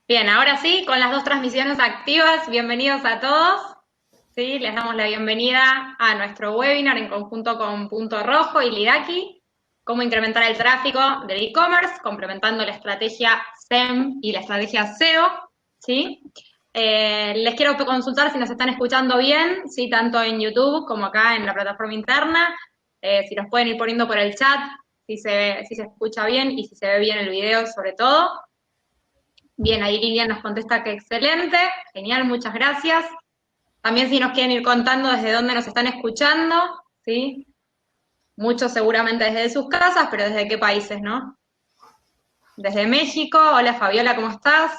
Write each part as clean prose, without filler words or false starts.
Bien, ahora sí, con las dos transmisiones activas, bienvenidos a todos. Sí, les damos la bienvenida a nuestro webinar en conjunto con Punto Rojo y Lidaki, cómo incrementar el tráfico del e-commerce, complementando la estrategia SEM y la estrategia SEO, ¿sí? Les quiero consultar si nos están escuchando bien, ¿sí? Tanto en YouTube como acá en la plataforma interna, si nos pueden ir poniendo por el chat, si se escucha bien y si se ve bien el video sobre todo. Bien, ahí Lilian nos contesta que excelente, genial, muchas gracias. También si nos quieren ir contando desde dónde nos están escuchando, ¿sí? Muchos seguramente desde sus casas, pero desde qué países, ¿no? Desde México, hola Fabiola, ¿cómo estás?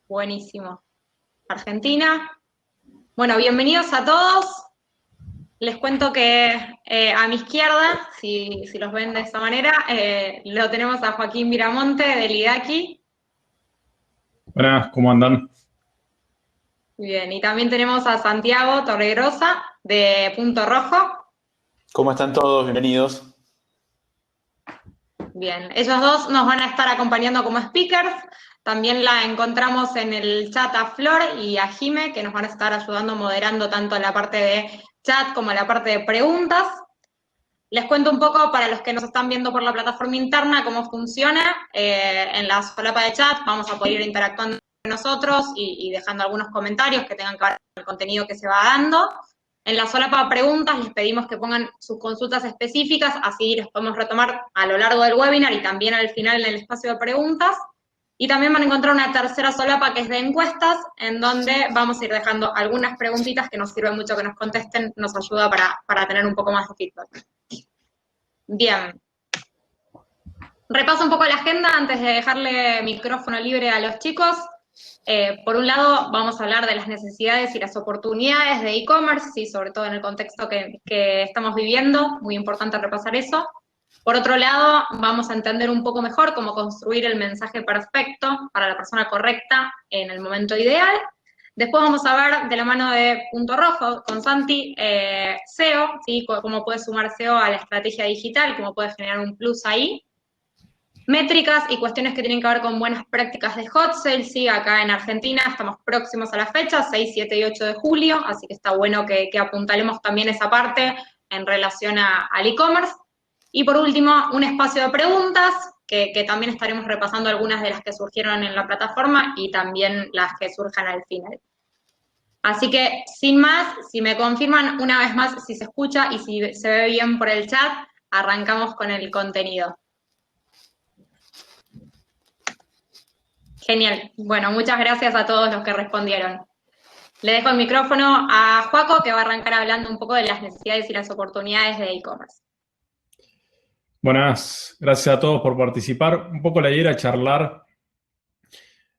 Buenísimo. Argentina. Bueno, bienvenidos a todos. Les cuento que a mi izquierda, si los ven de esa manera, lo tenemos a Joaquín Miramonte de Lidaki. Buenas, ¿cómo andan? Bien, y también tenemos a Santiago Torregrosa de Punto Rojo. ¿Cómo están todos? Bienvenidos. Bien, ellos dos nos van a estar acompañando como speakers. También la encontramos en el chat a Flor y a Jime, que nos van a estar ayudando moderando tanto la parte de chat como la parte de preguntas. Les cuento un poco para los que nos están viendo por la plataforma interna cómo funciona. En la solapa de chat vamos a poder ir interactuando con nosotros y dejando algunos comentarios que tengan que ver con el contenido que se va dando. En la solapa de preguntas les pedimos que pongan sus consultas específicas, así les podemos retomar a lo largo del webinar y también al final en el espacio de preguntas. Y también van a encontrar una tercera solapa que es de encuestas, en donde vamos a ir dejando algunas preguntitas que nos sirve mucho que nos contesten, nos ayuda para tener un poco más de feedback. Bien. Repaso un poco la agenda antes de dejarle micrófono libre a los chicos. Por un lado, vamos a hablar de las necesidades y las oportunidades de e-commerce, sí, sobre todo en el contexto que estamos viviendo, muy importante repasar eso. Por otro lado, vamos a entender un poco mejor cómo construir el mensaje perfecto para la persona correcta en el momento ideal. Después vamos a ver de la mano de Punto Rojo con Santi, SEO, ¿sí? Cómo puede sumar SEO a la estrategia digital, cómo puede generar un plus ahí. Métricas y cuestiones que tienen que ver con buenas prácticas de hot sale, sí, acá en Argentina estamos próximos a la fecha, 6, 7 y 8 de julio, así que está bueno que apuntalemos también esa parte en relación al e-commerce. Y por último, un espacio de preguntas, que también estaremos repasando algunas de las que surgieron en la plataforma y también las que surjan al final. Así que, sin más, si me confirman una vez más si se escucha y si se ve bien por el chat, arrancamos con el contenido. Genial. Bueno, muchas gracias a todos los que respondieron. Le dejo el micrófono a Joaco, que va a arrancar hablando un poco de las necesidades y las oportunidades de e-commerce. Buenas, gracias a todos por participar. Un poco la idea era charlar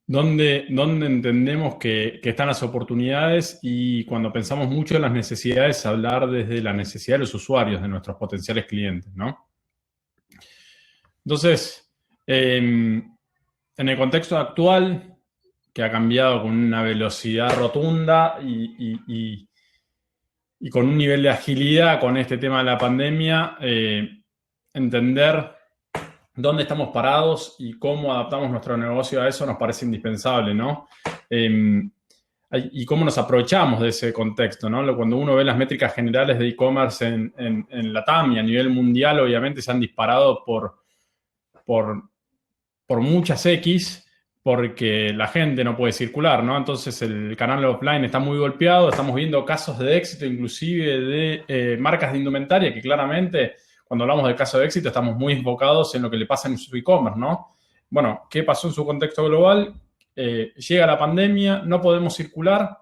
dónde entendemos que están las oportunidades y cuando pensamos mucho en las necesidades, hablar desde la necesidad de los usuarios, de nuestros potenciales clientes, ¿no? Entonces, en el contexto actual, que ha cambiado con una velocidad rotunda y con un nivel de agilidad con este tema de la pandemia, entender dónde estamos parados y cómo adaptamos nuestro negocio a eso nos parece indispensable, ¿no? Y cómo nos aprovechamos de ese contexto, ¿no? Cuando uno ve las métricas generales de e-commerce en la TAM y a nivel mundial, obviamente se han disparado por muchas X, porque la gente no puede circular, ¿no? Entonces el canal offline está muy golpeado, estamos viendo casos de éxito inclusive de marcas de indumentaria que claramente, cuando hablamos del caso de éxito, estamos muy enfocados en lo que le pasa en su e-commerce, ¿no? Bueno, ¿qué pasó en su contexto global? Llega la pandemia, no podemos circular,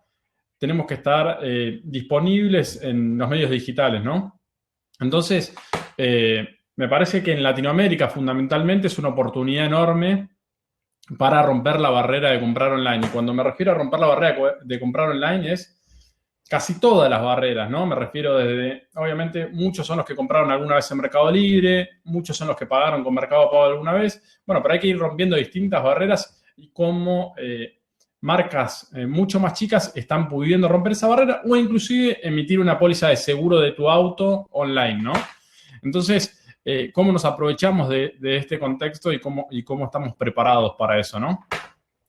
tenemos que estar disponibles en los medios digitales, ¿no? Entonces, me parece que en Latinoamérica fundamentalmente es una oportunidad enorme para romper la barrera de comprar online. Y cuando me refiero a romper la barrera de comprar online es casi todas las barreras, ¿no? Me refiero desde, obviamente, muchos son los que compraron alguna vez en Mercado Libre, muchos son los que pagaron con Mercado Pago alguna vez. Bueno, pero hay que ir rompiendo distintas barreras y cómo marcas mucho más chicas están pudiendo romper esa barrera o inclusive emitir una póliza de seguro de tu auto online, ¿no? Entonces, cómo nos aprovechamos de este contexto y cómo estamos preparados para eso, ¿no?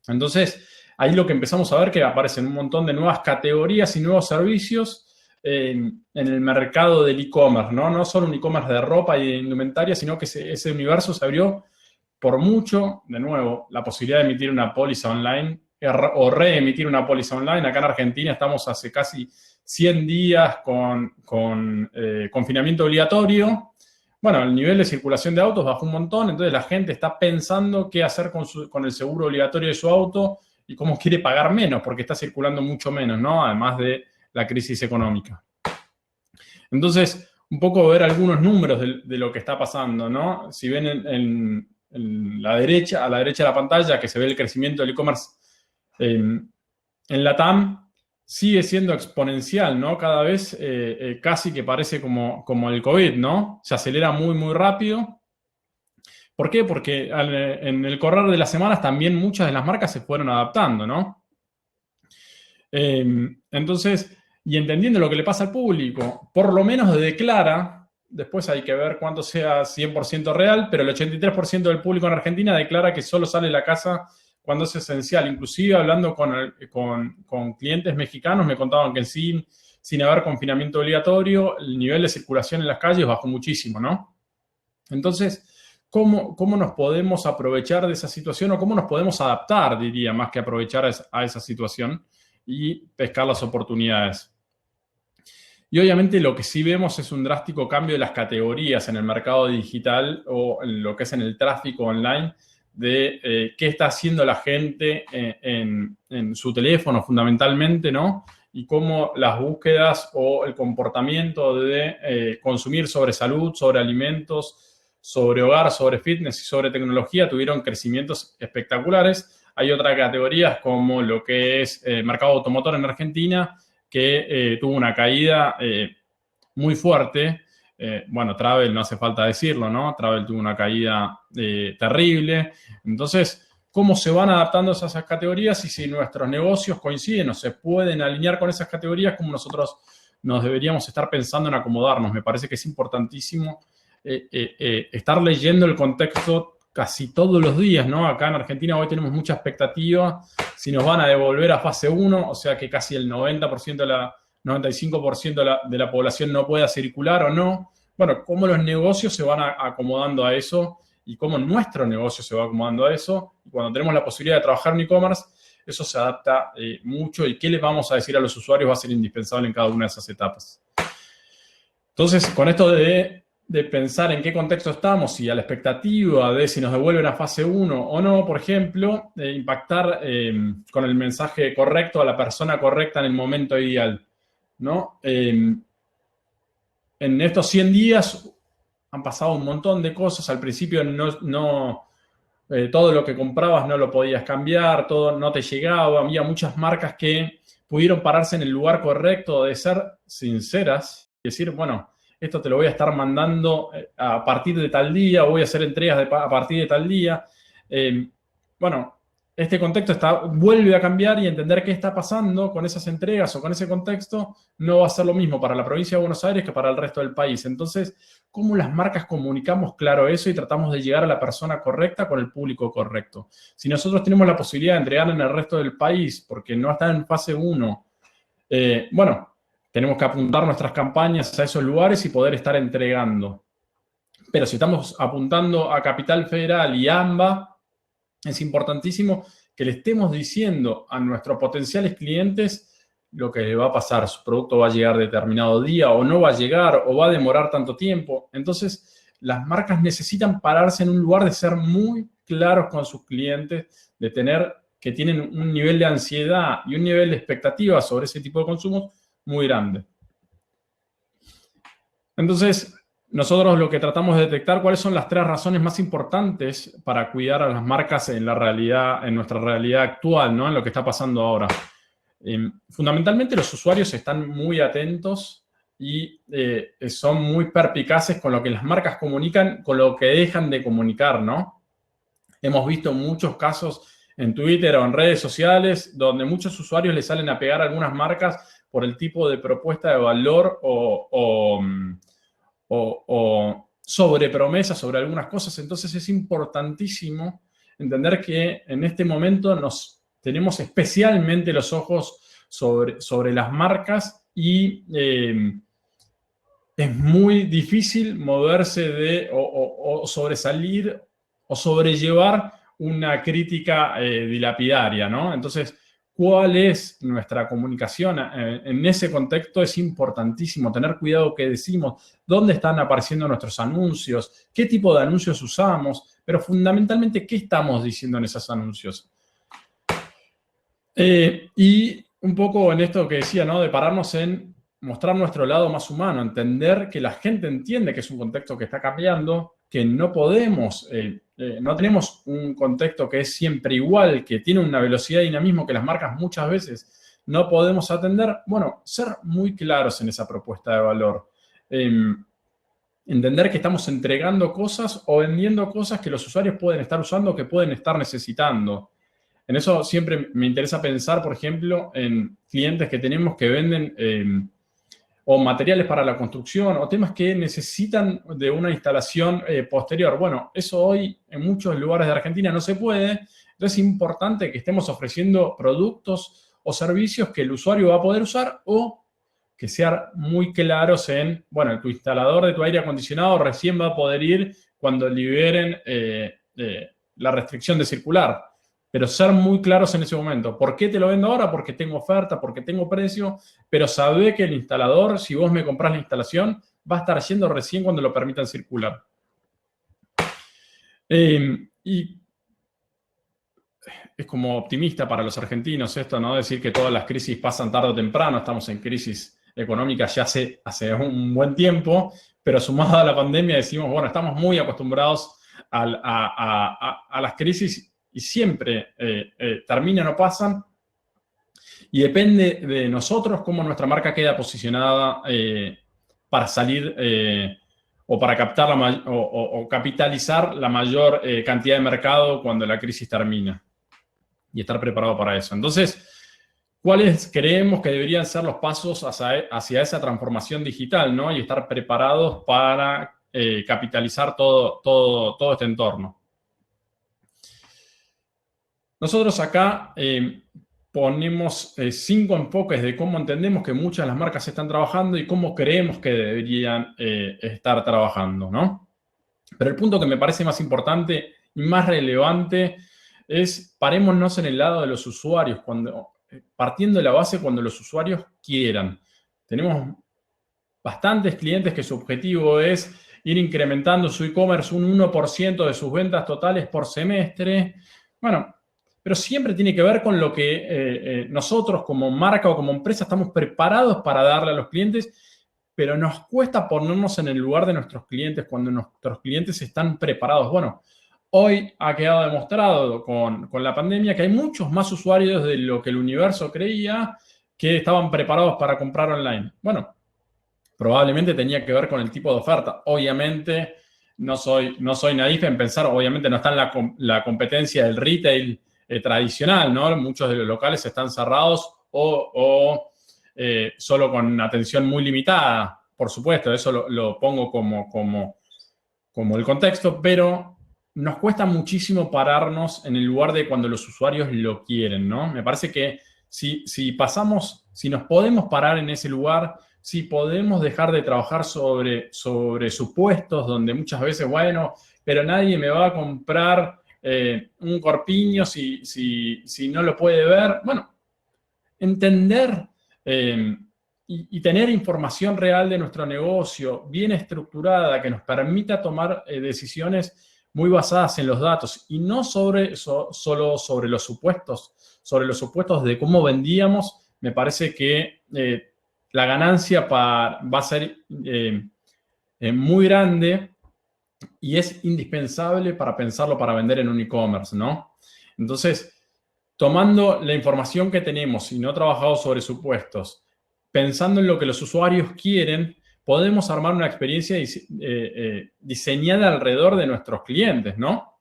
Entonces, ahí lo que empezamos a ver que aparecen un montón de nuevas categorías y nuevos servicios en el mercado del e-commerce, ¿no? No solo un e-commerce de ropa y de indumentaria, sino que ese universo se abrió por mucho, de nuevo, la posibilidad de emitir una póliza online o reemitir una póliza online. Acá en Argentina estamos hace casi 100 días con confinamiento obligatorio. Bueno, el nivel de circulación de autos bajó un montón, entonces la gente está pensando qué hacer con el seguro obligatorio de su auto y cómo quiere pagar menos, porque está circulando mucho menos, ¿no? Además de la crisis económica. Entonces, un poco ver algunos números de lo que está pasando, ¿no? Si ven en la derecha, a la derecha de la pantalla, que se ve el crecimiento del e-commerce en la TAM, sigue siendo exponencial, ¿no? Cada vez casi que parece como el COVID, ¿no? Se acelera muy, muy rápido. ¿Por qué? Porque en el correr de las semanas también muchas de las marcas se fueron adaptando, ¿no? Entonces, y entendiendo lo que le pasa al público, por lo menos declara, después hay que ver cuánto sea 100% real, pero el 83% del público en Argentina declara que solo sale de la casa cuando es esencial. Inclusive hablando con clientes mexicanos me contaban que sin haber confinamiento obligatorio, el nivel de circulación en las calles bajó muchísimo, ¿no? Entonces, ¿cómo nos podemos aprovechar de esa situación o cómo nos podemos adaptar, diría, más que aprovechar a esa situación y pescar las oportunidades? Y obviamente lo que sí vemos es un drástico cambio de las categorías en el mercado digital o en lo que es en el tráfico online de qué está haciendo la gente en su teléfono fundamentalmente, ¿no? Y cómo las búsquedas o el comportamiento de consumir sobre salud, sobre alimentos, sobre hogar, sobre fitness y sobre tecnología tuvieron crecimientos espectaculares. Hay otras categorías como lo que es mercado automotor en Argentina, que tuvo una caída muy fuerte. Bueno, Travel no hace falta decirlo, ¿no? Travel tuvo una caída terrible. Entonces, ¿cómo se van adaptando esas categorías? Y si nuestros negocios coinciden o se pueden alinear con esas categorías, ¿cómo nosotros nos deberíamos estar pensando en acomodarnos? Me parece que es importantísimo estar leyendo el contexto casi todos los días, ¿no? Acá en Argentina hoy tenemos mucha expectativa si nos van a devolver a fase 1, o sea que casi el 95% de la población no pueda circular o no. Bueno, cómo los negocios se van acomodando a eso y cómo nuestro negocio se va acomodando a eso. Y cuando tenemos la posibilidad de trabajar en e-commerce, eso se adapta mucho y qué les vamos a decir a los usuarios va a ser indispensable en cada una de esas etapas. Entonces, con esto de pensar en qué contexto estamos y a la expectativa de si nos devuelven a fase 1 o no, por ejemplo, impactar con el mensaje correcto a la persona correcta en el momento ideal, ¿no? En estos 100 días han pasado un montón de cosas. Al principio todo lo que comprabas no lo podías cambiar, todo no te llegaba. Había muchas marcas que pudieron pararse en el lugar correcto de ser sinceras y decir, bueno, esto te lo voy a estar mandando a partir de tal día, o voy a hacer entregas a partir de tal día. Bueno, este contexto vuelve a cambiar y entender qué está pasando con esas entregas o con ese contexto no va a ser lo mismo para la provincia de Buenos Aires que para el resto del país. Entonces, ¿cómo las marcas comunicamos claro eso y tratamos de llegar a la persona correcta con el público correcto? Si nosotros tenemos la posibilidad de entregar en el resto del país porque no están en fase 1, bueno, tenemos que apuntar nuestras campañas a esos lugares y poder estar entregando. Pero si estamos apuntando a Capital Federal y AMBA, es importantísimo que le estemos diciendo a nuestros potenciales clientes lo que le va a pasar. Su producto va a llegar determinado día o no va a llegar o va a demorar tanto tiempo. Entonces, las marcas necesitan pararse en un lugar de ser muy claros con sus clientes, de tener que tienen un nivel de ansiedad y un nivel de expectativa sobre ese tipo de consumos muy grande. Entonces, nosotros lo que tratamos de detectar cuáles son las 3 razones más importantes para cuidar a las marcas en nuestra realidad actual, ¿no? En lo que está pasando ahora. Fundamentalmente los usuarios están muy atentos y son muy perspicaces con lo que las marcas comunican, con lo que dejan de comunicar, ¿no? Hemos visto muchos casos en Twitter o en redes sociales donde muchos usuarios le salen a pegar a algunas marcas por el tipo de propuesta de valor o sobre promesas sobre algunas cosas. Entonces es importantísimo entender que en este momento tenemos especialmente los ojos sobre las marcas y es muy difícil moverse o sobresalir o sobrellevar una crítica dilapidaria, ¿no? Entonces, ¿cuál es nuestra comunicación? En ese contexto es importantísimo tener cuidado qué decimos, dónde están apareciendo nuestros anuncios, qué tipo de anuncios usamos, pero fundamentalmente, ¿qué estamos diciendo en esos anuncios? Y un poco en esto que decía, ¿no? De pararnos en mostrar nuestro lado más humano, entender que la gente entiende que es un contexto que está cambiando, que no podemos, no tenemos un contexto que es siempre igual, que tiene una velocidad de dinamismo que las marcas muchas veces no podemos atender. Bueno, ser muy claros en esa propuesta de valor. Entender que estamos entregando cosas o vendiendo cosas que los usuarios pueden estar usando, que pueden estar necesitando. En eso siempre me interesa pensar, por ejemplo, en clientes que tenemos que venden o materiales para la construcción o temas que necesitan de una instalación posterior. Bueno, eso hoy en muchos lugares de Argentina no se puede. Entonces es importante que estemos ofreciendo productos o servicios que el usuario va a poder usar o que sean muy claros en, bueno, tu instalador de tu aire acondicionado recién va a poder ir cuando liberen la restricción de circular. Pero ser muy claros en ese momento. ¿Por qué te lo vendo ahora? Porque tengo oferta, porque tengo precio, pero sabe que el instalador, si vos me comprás la instalación, va a estar yendo recién cuando lo permitan circular. Y es como optimista para los argentinos esto, ¿no? Decir que todas las crisis pasan tarde o temprano, estamos en crisis económica ya hace un buen tiempo, pero sumado a la pandemia decimos, bueno, estamos muy acostumbrados a las crisis y siempre terminan o pasan, y depende de nosotros cómo nuestra marca queda posicionada para salir o para captar o capitalizar la mayor cantidad de mercado cuando la crisis termina y estar preparado para eso. Entonces, ¿cuáles creemos que deberían ser los pasos hacia esa transformación digital, ¿no? Y estar preparados para capitalizar todo este entorno. Nosotros acá ponemos 5 enfoques de cómo entendemos que muchas de las marcas están trabajando y cómo creemos que deberían estar trabajando, ¿no? Pero el punto que me parece más importante y más relevante es parémonos en el lado de los usuarios, partiendo de la base cuando los usuarios quieran. Tenemos bastantes clientes que su objetivo es ir incrementando su e-commerce un 1% de sus ventas totales por semestre. Bueno, pero siempre tiene que ver con lo que nosotros como marca o como empresa estamos preparados para darle a los clientes, pero nos cuesta ponernos en el lugar de nuestros clientes cuando nuestros clientes están preparados. Bueno, hoy ha quedado demostrado con la pandemia que hay muchos más usuarios de lo que el universo creía que estaban preparados para comprar online. Bueno, probablemente tenía que ver con el tipo de oferta. Obviamente, no soy naif en pensar, obviamente no está en la competencia del retail tradicional, ¿no? Muchos de los locales están cerrados o solo con atención muy limitada. Por supuesto, eso lo pongo como el contexto, pero nos cuesta muchísimo pararnos en el lugar de cuando los usuarios lo quieren, ¿no? Me parece que si nos podemos parar en ese lugar, si podemos dejar de trabajar sobre supuestos donde muchas veces, bueno, pero nadie me va a comprar un corpiño si no lo puede ver. Bueno, entender y tener información real de nuestro negocio, bien estructurada, que nos permita tomar decisiones muy basadas en los datos y no solo sobre los supuestos de cómo vendíamos. Me parece que la ganancia va a ser muy grande y es indispensable para pensarlo para vender en un e-commerce, ¿no? Entonces, tomando la información que tenemos y no trabajado sobre supuestos, pensando en lo que los usuarios quieren, podemos armar una experiencia diseñada alrededor de nuestros clientes, ¿no?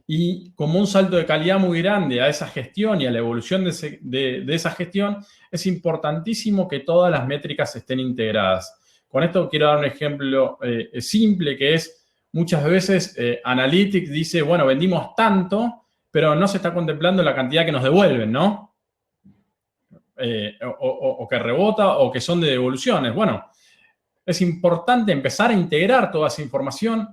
Y como un salto de calidad muy grande a esa gestión y a la evolución de esa gestión, es importantísimo que todas las métricas estén integradas. Con esto quiero dar un ejemplo simple, que es muchas veces Analytics dice, bueno, vendimos tanto, pero no se está contemplando la cantidad que nos devuelven, ¿no? O que rebota o que son de devoluciones. Bueno, es importante empezar a integrar toda esa información.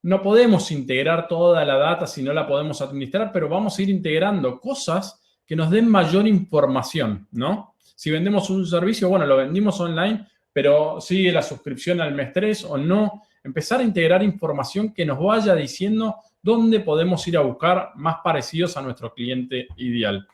No podemos integrar toda la data si no la podemos administrar, pero vamos a ir integrando cosas que nos den mayor información, ¿no? Si vendemos un servicio, bueno, lo vendimos online, pero sigue la suscripción al mes 3 o no. Empezar a integrar información que nos vaya diciendo dónde podemos ir a buscar más parecidos a nuestro cliente ideal.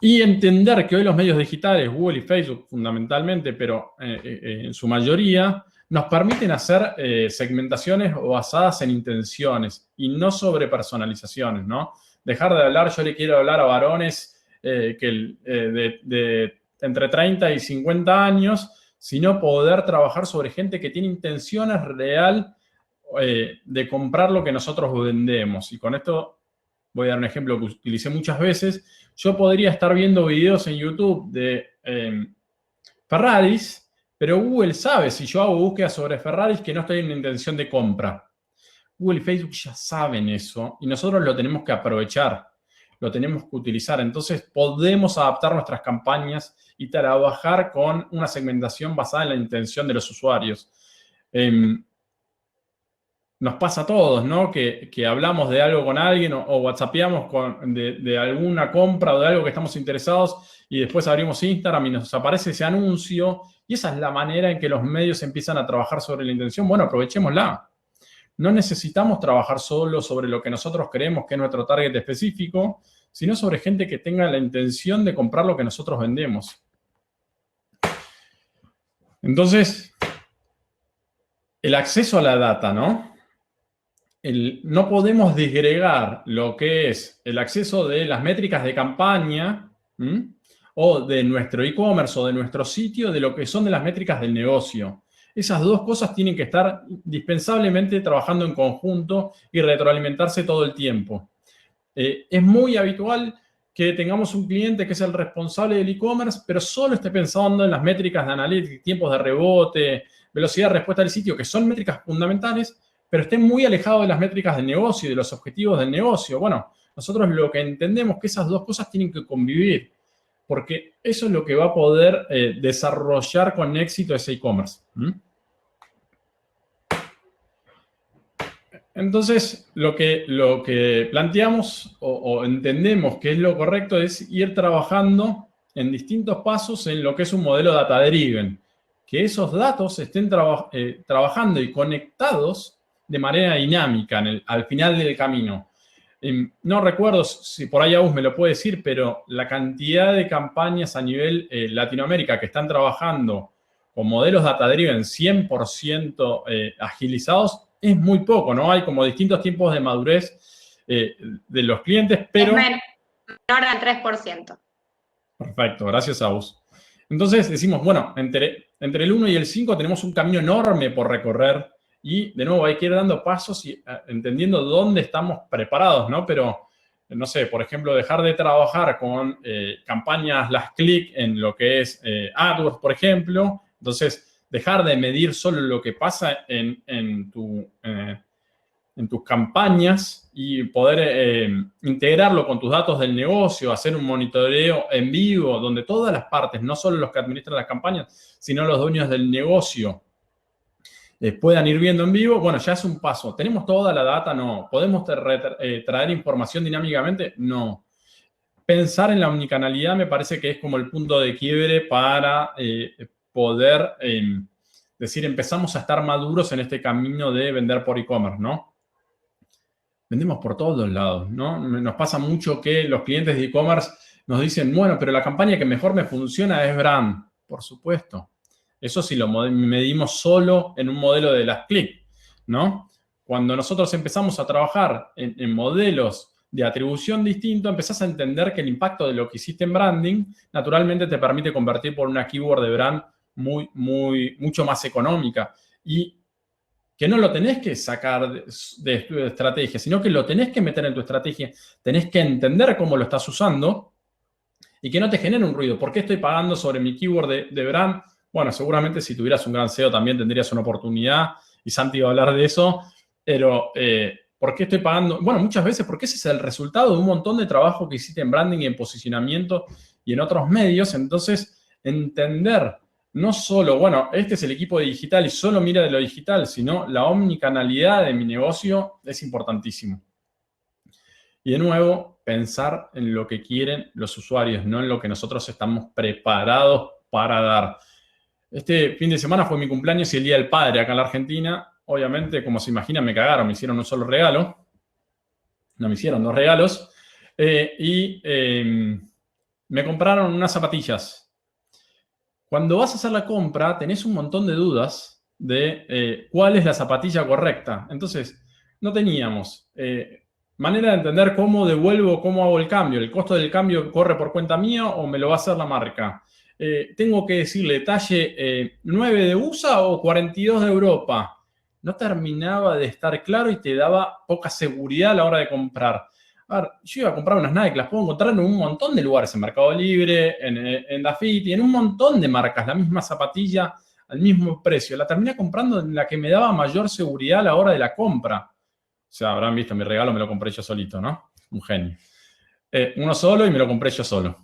Y entender que hoy los medios digitales, Google y Facebook fundamentalmente, pero en su mayoría, nos permiten hacer segmentaciones basadas en intenciones y no sobre personalizaciones, ¿no? Dejar de hablar, yo le quiero hablar a varones de entre 30 y 50 años, sino poder trabajar sobre gente que tiene intenciones real de comprar lo que nosotros vendemos. Y con esto voy a dar un ejemplo que utilicé muchas veces. Yo podría estar viendo videos en YouTube de Ferraris, pero Google sabe, si yo hago búsquedas sobre Ferraris, que no estoy en intención de compra. Google y Facebook ya saben eso y nosotros lo tenemos que aprovechar, lo tenemos que utilizar. Entonces podemos adaptar nuestras campañas y trabajar con una segmentación basada en la intención de los usuarios. Nos pasa a todos, ¿no? Que hablamos de algo con alguien o whatsappeamos de alguna compra o de algo que estamos interesados y después abrimos Instagram y nos aparece ese anuncio y esa es la manera en que los medios empiezan a trabajar sobre la intención. Bueno, aprovechémosla. No necesitamos trabajar solo sobre lo que nosotros creemos que es nuestro target específico, sino sobre gente que tenga la intención de comprar lo que nosotros vendemos. Entonces, el acceso a la data, ¿no? No podemos disgregar lo que es el acceso de las métricas de campaña o de nuestro e-commerce o de nuestro sitio de lo que son de las métricas del negocio. Esas dos cosas tienen que estar indispensablemente trabajando en conjunto y retroalimentarse todo el tiempo. Es muy habitual que tengamos un cliente que es el responsable del e-commerce, pero solo esté pensando en las métricas de analytics, tiempos de rebote, velocidad de respuesta del sitio, que son métricas fundamentales, pero esté muy alejado de las métricas del negocio y de los objetivos del negocio. Bueno, nosotros lo que entendemos es que esas dos cosas tienen que convivir, porque eso es lo que va a poder desarrollar con éxito ese e-commerce. Entonces, lo que planteamos o entendemos que es lo correcto es ir trabajando en distintos pasos en lo que es un modelo data-driven. Que esos datos estén trabajando y conectados de manera dinámica al final del camino. No recuerdo si por ahí Agus me lo puede decir, pero la cantidad de campañas a nivel Latinoamérica que están trabajando con modelos data-driven 100% agilizados es muy poco, ¿no? Hay como distintos tiempos de madurez de los clientes, pero... Es menor al 3%. Perfecto, gracias Agus. Entonces decimos, bueno, entre el 1 y el 5 tenemos un camino enorme por recorrer y, de nuevo, hay que ir dando pasos y entendiendo dónde estamos preparados, ¿no? Pero, no sé, por ejemplo, dejar de trabajar con campañas las click en lo que es AdWords, por ejemplo. Entonces, dejar de medir solo lo que pasa en tus campañas y poder integrarlo con tus datos del negocio, hacer un monitoreo en vivo, donde todas las partes, no solo los que administran las campañas, sino los dueños del negocio, puedan ir viendo en vivo. Bueno, ya es un paso. ¿Tenemos toda la data? No. ¿Podemos traer información dinámicamente? No. Pensar en la omnicanalidad me parece que es como el punto de quiebre para poder decir, empezamos a estar maduros en este camino de vender por e-commerce, ¿no? Vendemos por todos lados, ¿no? Nos pasa mucho que los clientes de e-commerce nos dicen, bueno, pero la campaña que mejor me funciona es brand. Por supuesto. Eso sí lo medimos solo en un modelo de las click, ¿no? Cuando nosotros empezamos a trabajar en modelos de atribución distintos, empezás a entender que el impacto de lo que hiciste en branding naturalmente te permite convertir por una keyword de brand mucho más económica. Y que no lo tenés que sacar de tu estrategia, sino que lo tenés que meter en tu estrategia. Tenés que entender cómo lo estás usando y que no te genere un ruido. ¿Por qué estoy pagando sobre mi keyword de brand? Bueno, seguramente si tuvieras un gran SEO también tendrías una oportunidad y Santi va a hablar de eso, pero ¿por qué estoy pagando? Bueno, muchas veces porque ese es el resultado de un montón de trabajo que hiciste en branding y en posicionamiento y en otros medios. Entonces, entender no solo, bueno, este es el equipo de digital y solo mira de lo digital, sino la omnicanalidad de mi negocio es importantísimo. Y de nuevo, pensar en lo que quieren los usuarios, no en lo que nosotros estamos preparados para dar. Este fin de semana fue mi cumpleaños y el Día del Padre acá en la Argentina. Obviamente, como se imaginan, me cagaron, me hicieron un solo regalo. No me hicieron 2 regalos. Me compraron unas zapatillas. Cuando vas a hacer la compra, tenés un montón de dudas de cuál es la zapatilla correcta. Entonces, no teníamos manera de entender cómo devuelvo, cómo hago el cambio. ¿El costo del cambio corre por cuenta mía o me lo va a hacer la marca? ¿Tengo que decirle talle 9 de USA o 42 de Europa? No terminaba de estar claro y te daba poca seguridad a la hora de comprar. A ver, yo iba a comprar unas Nike, las puedo encontrar en un montón de lugares, en Mercado Libre, en Dafiti, en un montón de marcas, la misma zapatilla al mismo precio. La terminé comprando en la que me daba mayor seguridad a la hora de la compra. O sea, habrán visto, mi regalo me lo compré yo solito, ¿no? Un genio. Uno solo y me lo compré yo solo.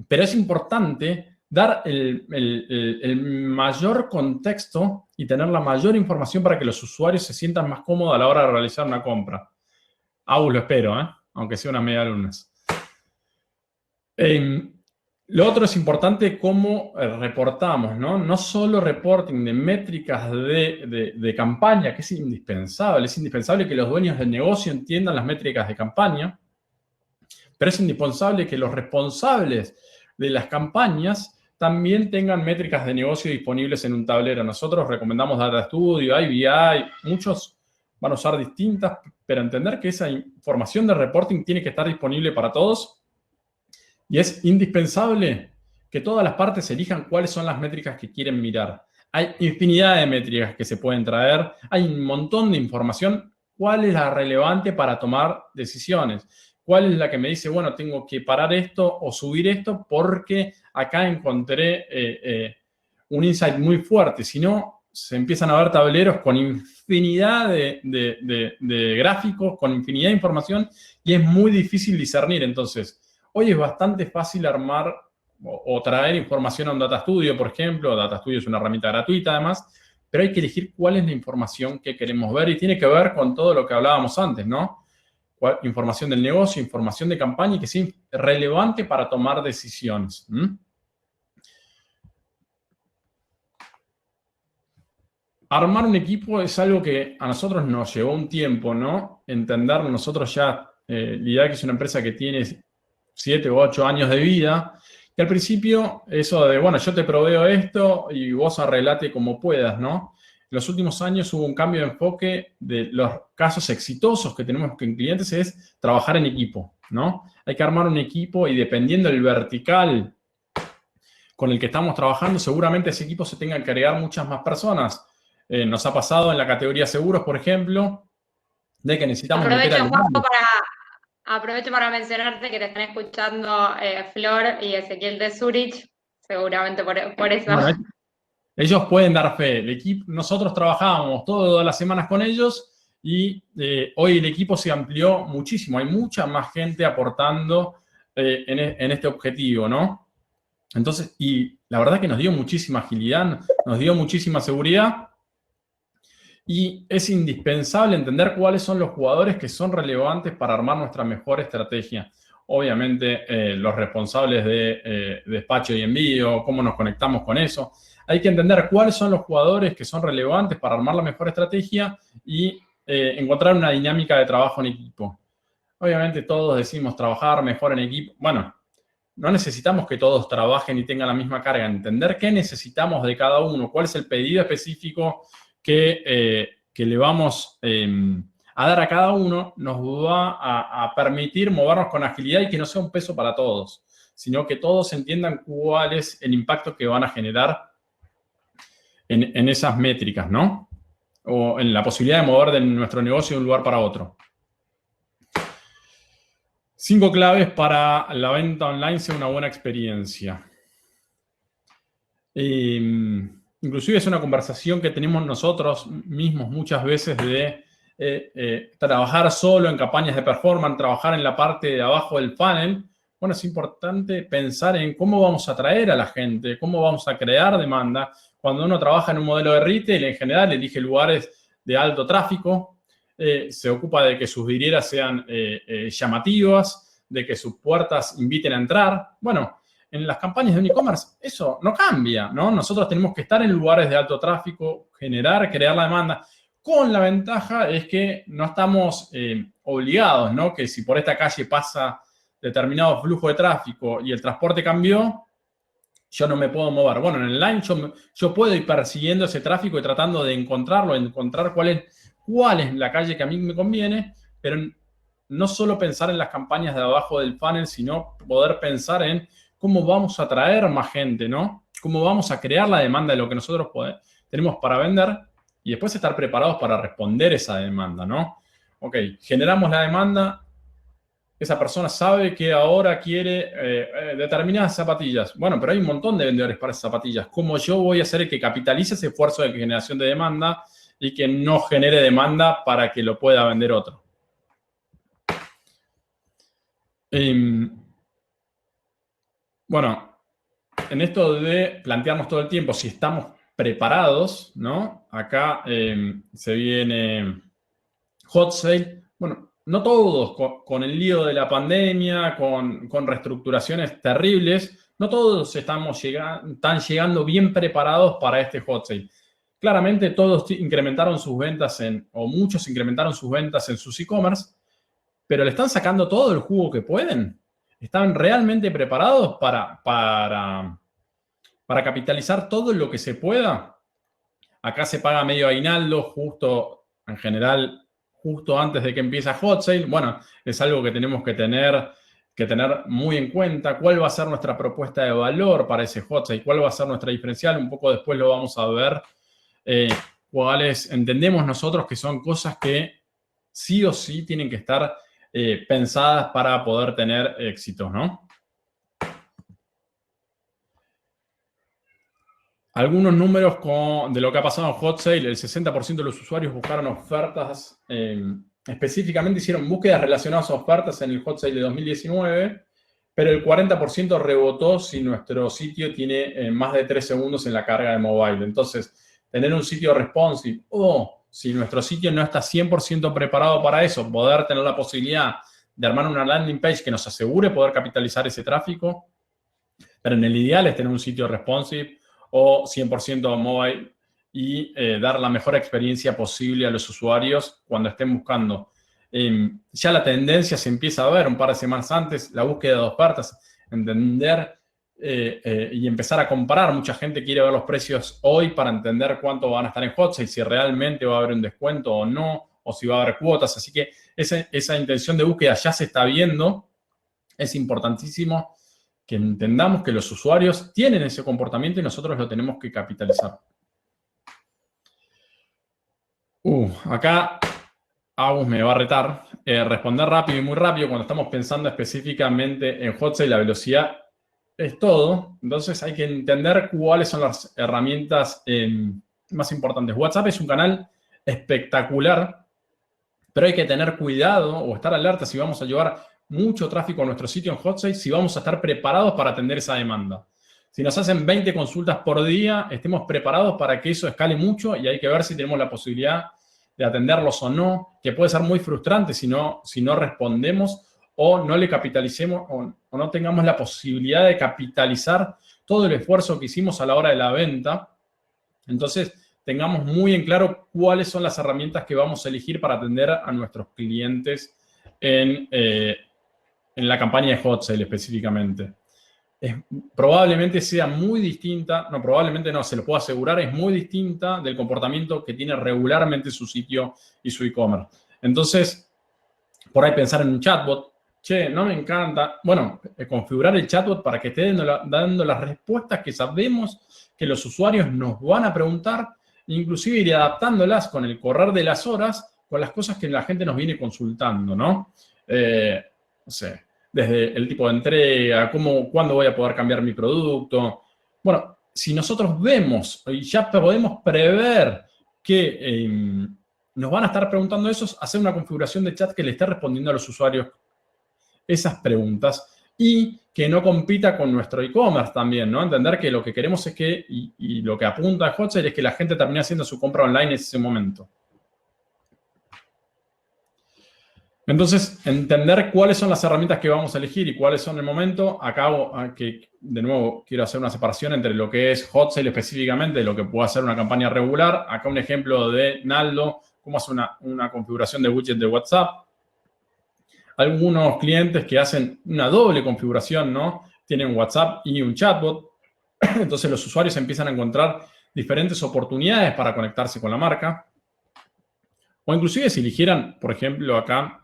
Pero es importante dar el mayor contexto y tener la mayor información para que los usuarios se sientan más cómodos a la hora de realizar una compra. Aún lo espero, aunque sea unas media lunas. Lo otro es importante cómo reportamos, ¿no? No solo reporting de métricas de campaña, que es indispensable que los dueños del negocio entiendan las métricas de campaña, pero es indispensable que los responsables de las campañas también tengan métricas de negocio disponibles en un tablero. Nosotros recomendamos Data Studio, IBI, muchos van a usar distintas, pero entender que esa información de reporting tiene que estar disponible para todos y es indispensable que todas las partes elijan cuáles son las métricas que quieren mirar. Hay infinidad de métricas que se pueden traer, hay un montón de información. ¿Cuál es la relevante para tomar decisiones? ¿Cuál es la que me dice, bueno, tengo que parar esto o subir esto porque acá encontré un insight muy fuerte? Si no, se empiezan a ver tableros con infinidad de gráficos, con infinidad de información y es muy difícil discernir. Entonces, hoy es bastante fácil armar o traer información a un Data Studio, por ejemplo. Data Studio es una herramienta gratuita además, pero hay que elegir cuál es la información que queremos ver y tiene que ver con todo lo que hablábamos antes, ¿no? Información del negocio, información de campaña y que sea relevante para tomar decisiones. Armar un equipo es algo que a nosotros nos llevó un tiempo, ¿no? Entenderlo. Nosotros ya, Lidac es una empresa que tiene 7 u 8 años de vida. Y al principio, eso de, bueno, yo te proveo esto y vos arreglate como puedas, ¿no? En los últimos años hubo un cambio de enfoque de los casos exitosos que tenemos con clientes, es trabajar en equipo, ¿no? Hay que armar un equipo y dependiendo del vertical con el que estamos trabajando, seguramente ese equipo se tenga que agregar muchas más personas. Nos ha pasado en la categoría seguros, por ejemplo, de que necesitamos meter al Aprovecho para mencionarte que te están escuchando Flor y Ezequiel de Zurich, seguramente por eso. Bueno, ellos pueden dar fe. El equipo, nosotros trabajábamos todas las semanas con ellos y hoy el equipo se amplió muchísimo. Hay mucha más gente aportando en este objetivo, ¿no? Entonces, y la verdad que nos dio muchísima agilidad, nos dio muchísima seguridad. Y es indispensable entender cuáles son los jugadores que son relevantes para armar nuestra mejor estrategia. Obviamente, los responsables de despacho y envío, cómo nos conectamos con eso. Hay que entender cuáles son los jugadores que son relevantes para armar la mejor estrategia y encontrar una dinámica de trabajo en equipo. Obviamente, todos decimos trabajar mejor en equipo. Bueno, no necesitamos que todos trabajen y tengan la misma carga. Entender qué necesitamos de cada uno, cuál es el pedido específico que le vamos a dar a cada uno, nos va a permitir movernos con agilidad y que no sea un peso para todos, sino que todos entiendan cuál es el impacto que van a generar en esas métricas, ¿no? O en la posibilidad de mover de nuestro negocio de un lugar para otro. 5 claves para la venta online sea una buena experiencia. inclusive es una conversación que tenemos nosotros mismos muchas veces de trabajar solo en campañas de performance, trabajar en la parte de abajo del funnel. Bueno, es importante pensar en cómo vamos a atraer a la gente, cómo vamos a crear demanda. Cuando uno trabaja en un modelo de retail, en general elige lugares de alto tráfico, se ocupa de que sus vidrieras sean llamativas, de que sus puertas inviten a entrar. Bueno, en las campañas de un e-commerce eso no cambia, ¿no? Nosotros tenemos que estar en lugares de alto tráfico, crear la demanda. Con la ventaja es que no estamos obligados, ¿no? Que si por esta calle pasa determinado flujo de tráfico y el transporte cambió, yo no me puedo mover. Bueno, en el line yo puedo ir persiguiendo ese tráfico y tratando de encontrar cuál es la calle que a mí me conviene, pero no solo pensar en las campañas de abajo del funnel, sino poder pensar en cómo vamos a atraer más gente, ¿no? Cómo vamos a crear la demanda de lo que nosotros tenemos para vender y después estar preparados para responder esa demanda, ¿no? Ok, generamos la demanda. Esa persona sabe que ahora quiere determinadas zapatillas. Bueno, pero hay un montón de vendedores para esas zapatillas. ¿Cómo yo voy a hacer el que capitalice ese esfuerzo de generación de demanda y que no genere demanda para que lo pueda vender otro? Bueno, en esto de plantearnos todo el tiempo si estamos preparados, ¿no? Acá se viene hot sale. Bueno, no todos, con el lío de la pandemia, con reestructuraciones terribles, no todos están llegando bien preparados para este hot sale. Claramente todos incrementaron sus ventas o muchos incrementaron sus ventas en sus e-commerce, pero le están sacando todo el jugo que pueden. ¿Están realmente preparados para capitalizar todo lo que se pueda? Acá se paga medio aguinaldo en general, justo antes de que empiece hot sale. Bueno, es algo que tenemos que tener muy en cuenta. ¿Cuál va a ser nuestra propuesta de valor para ese hot sale? ¿Cuál va a ser nuestra diferencial? Un poco después lo vamos a ver. Cuáles entendemos nosotros que son cosas que sí o sí tienen que estar pensadas para poder tener éxito, ¿no? Algunos números de lo que ha pasado en hot sale. El 60% de los usuarios buscaron ofertas, específicamente hicieron búsquedas relacionadas a ofertas en el hot sale de 2019, pero el 40% rebotó si nuestro sitio tiene más de 3 segundos en la carga de mobile. Entonces, tener un sitio responsive o si nuestro sitio no está 100% preparado para eso, poder tener la posibilidad de armar una landing page que nos asegure poder capitalizar ese tráfico, pero en el ideal es tener un sitio responsive o 100% mobile y dar la mejor experiencia posible a los usuarios cuando estén buscando. Ya la tendencia se empieza a ver un par de semanas antes, la búsqueda de ofertas, entender y empezar a comparar. Mucha gente quiere ver los precios hoy para entender cuánto van a estar en hot sale, si realmente va a haber un descuento o no, o si va a haber cuotas. Así que esa intención de búsqueda ya se está viendo. Es importantísimo que entendamos que los usuarios tienen ese comportamiento y nosotros lo tenemos que capitalizar. Acá Agus me va a retar. Responder rápido y muy rápido cuando estamos pensando específicamente en hot sale, la velocidad es todo. Entonces hay que entender cuáles son las herramientas más importantes. WhatsApp es un canal espectacular, pero hay que tener cuidado o estar alerta si vamos a llevar mucho tráfico a nuestro sitio en hot sale, si vamos a estar preparados para atender esa demanda. Si nos hacen 20 consultas por día, estemos preparados para que eso escale mucho y hay que ver si tenemos la posibilidad de atenderlos o no, que puede ser muy frustrante si no respondemos o no le capitalicemos o no tengamos la posibilidad de capitalizar todo el esfuerzo que hicimos a la hora de la venta. Entonces, tengamos muy en claro cuáles son las herramientas que vamos a elegir para atender a nuestros clientes en la campaña de hot sale específicamente. Probablemente sea muy distinta, no, probablemente no, se lo puedo asegurar, es muy distinta del comportamiento que tiene regularmente su sitio y su e-commerce. Entonces, por ahí pensar en un chatbot, che, no me encanta. Bueno, configurar el chatbot para que esté dando las respuestas que sabemos que los usuarios nos van a preguntar, inclusive ir adaptándolas con el correr de las horas, con las cosas que la gente nos viene consultando, ¿no? No sé, desde el tipo de entrega, cuándo voy a poder cambiar mi producto. Bueno, si nosotros vemos y ya podemos prever que nos van a estar preguntando eso, hacer una configuración de chat que le esté respondiendo a los usuarios esas preguntas y que no compita con nuestro e-commerce también, ¿no? Entender que lo que queremos es que, y lo que apunta a Hotjar es que la gente termine haciendo su compra online en ese momento. Entonces, entender cuáles son las herramientas que vamos a elegir y cuáles son el momento. Acabo, que de nuevo quiero hacer una separación entre lo que es hot sale específicamente, lo que puede hacer una campaña regular. Acá un ejemplo de Naldo, cómo hace una configuración de widget de WhatsApp. Algunos clientes que hacen una doble configuración, ¿no? Tienen WhatsApp y un chatbot. Entonces los usuarios empiezan a encontrar diferentes oportunidades para conectarse con la marca. O inclusive si eligieran, por ejemplo, acá,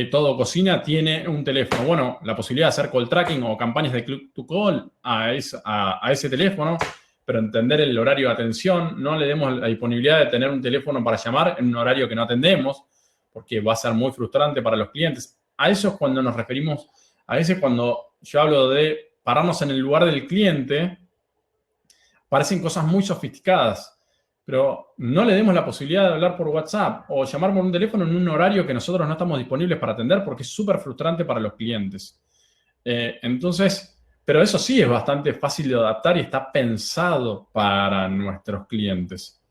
Todo Cocina tiene un teléfono. Bueno, la posibilidad de hacer call tracking o campañas de click to call a ese teléfono, pero entender el horario de atención. No le demos la disponibilidad de tener un teléfono para llamar en un horario que no atendemos, porque va a ser muy frustrante para los clientes. A eso es cuando nos referimos, a veces cuando yo hablo de pararnos en el lugar del cliente, parecen cosas muy sofisticadas. Pero no le demos la posibilidad de hablar por WhatsApp o llamar por un teléfono en un horario que nosotros no estamos disponibles para atender porque es súper frustrante para los clientes. Entonces, pero eso sí es bastante fácil de adaptar y está pensado para nuestros clientes.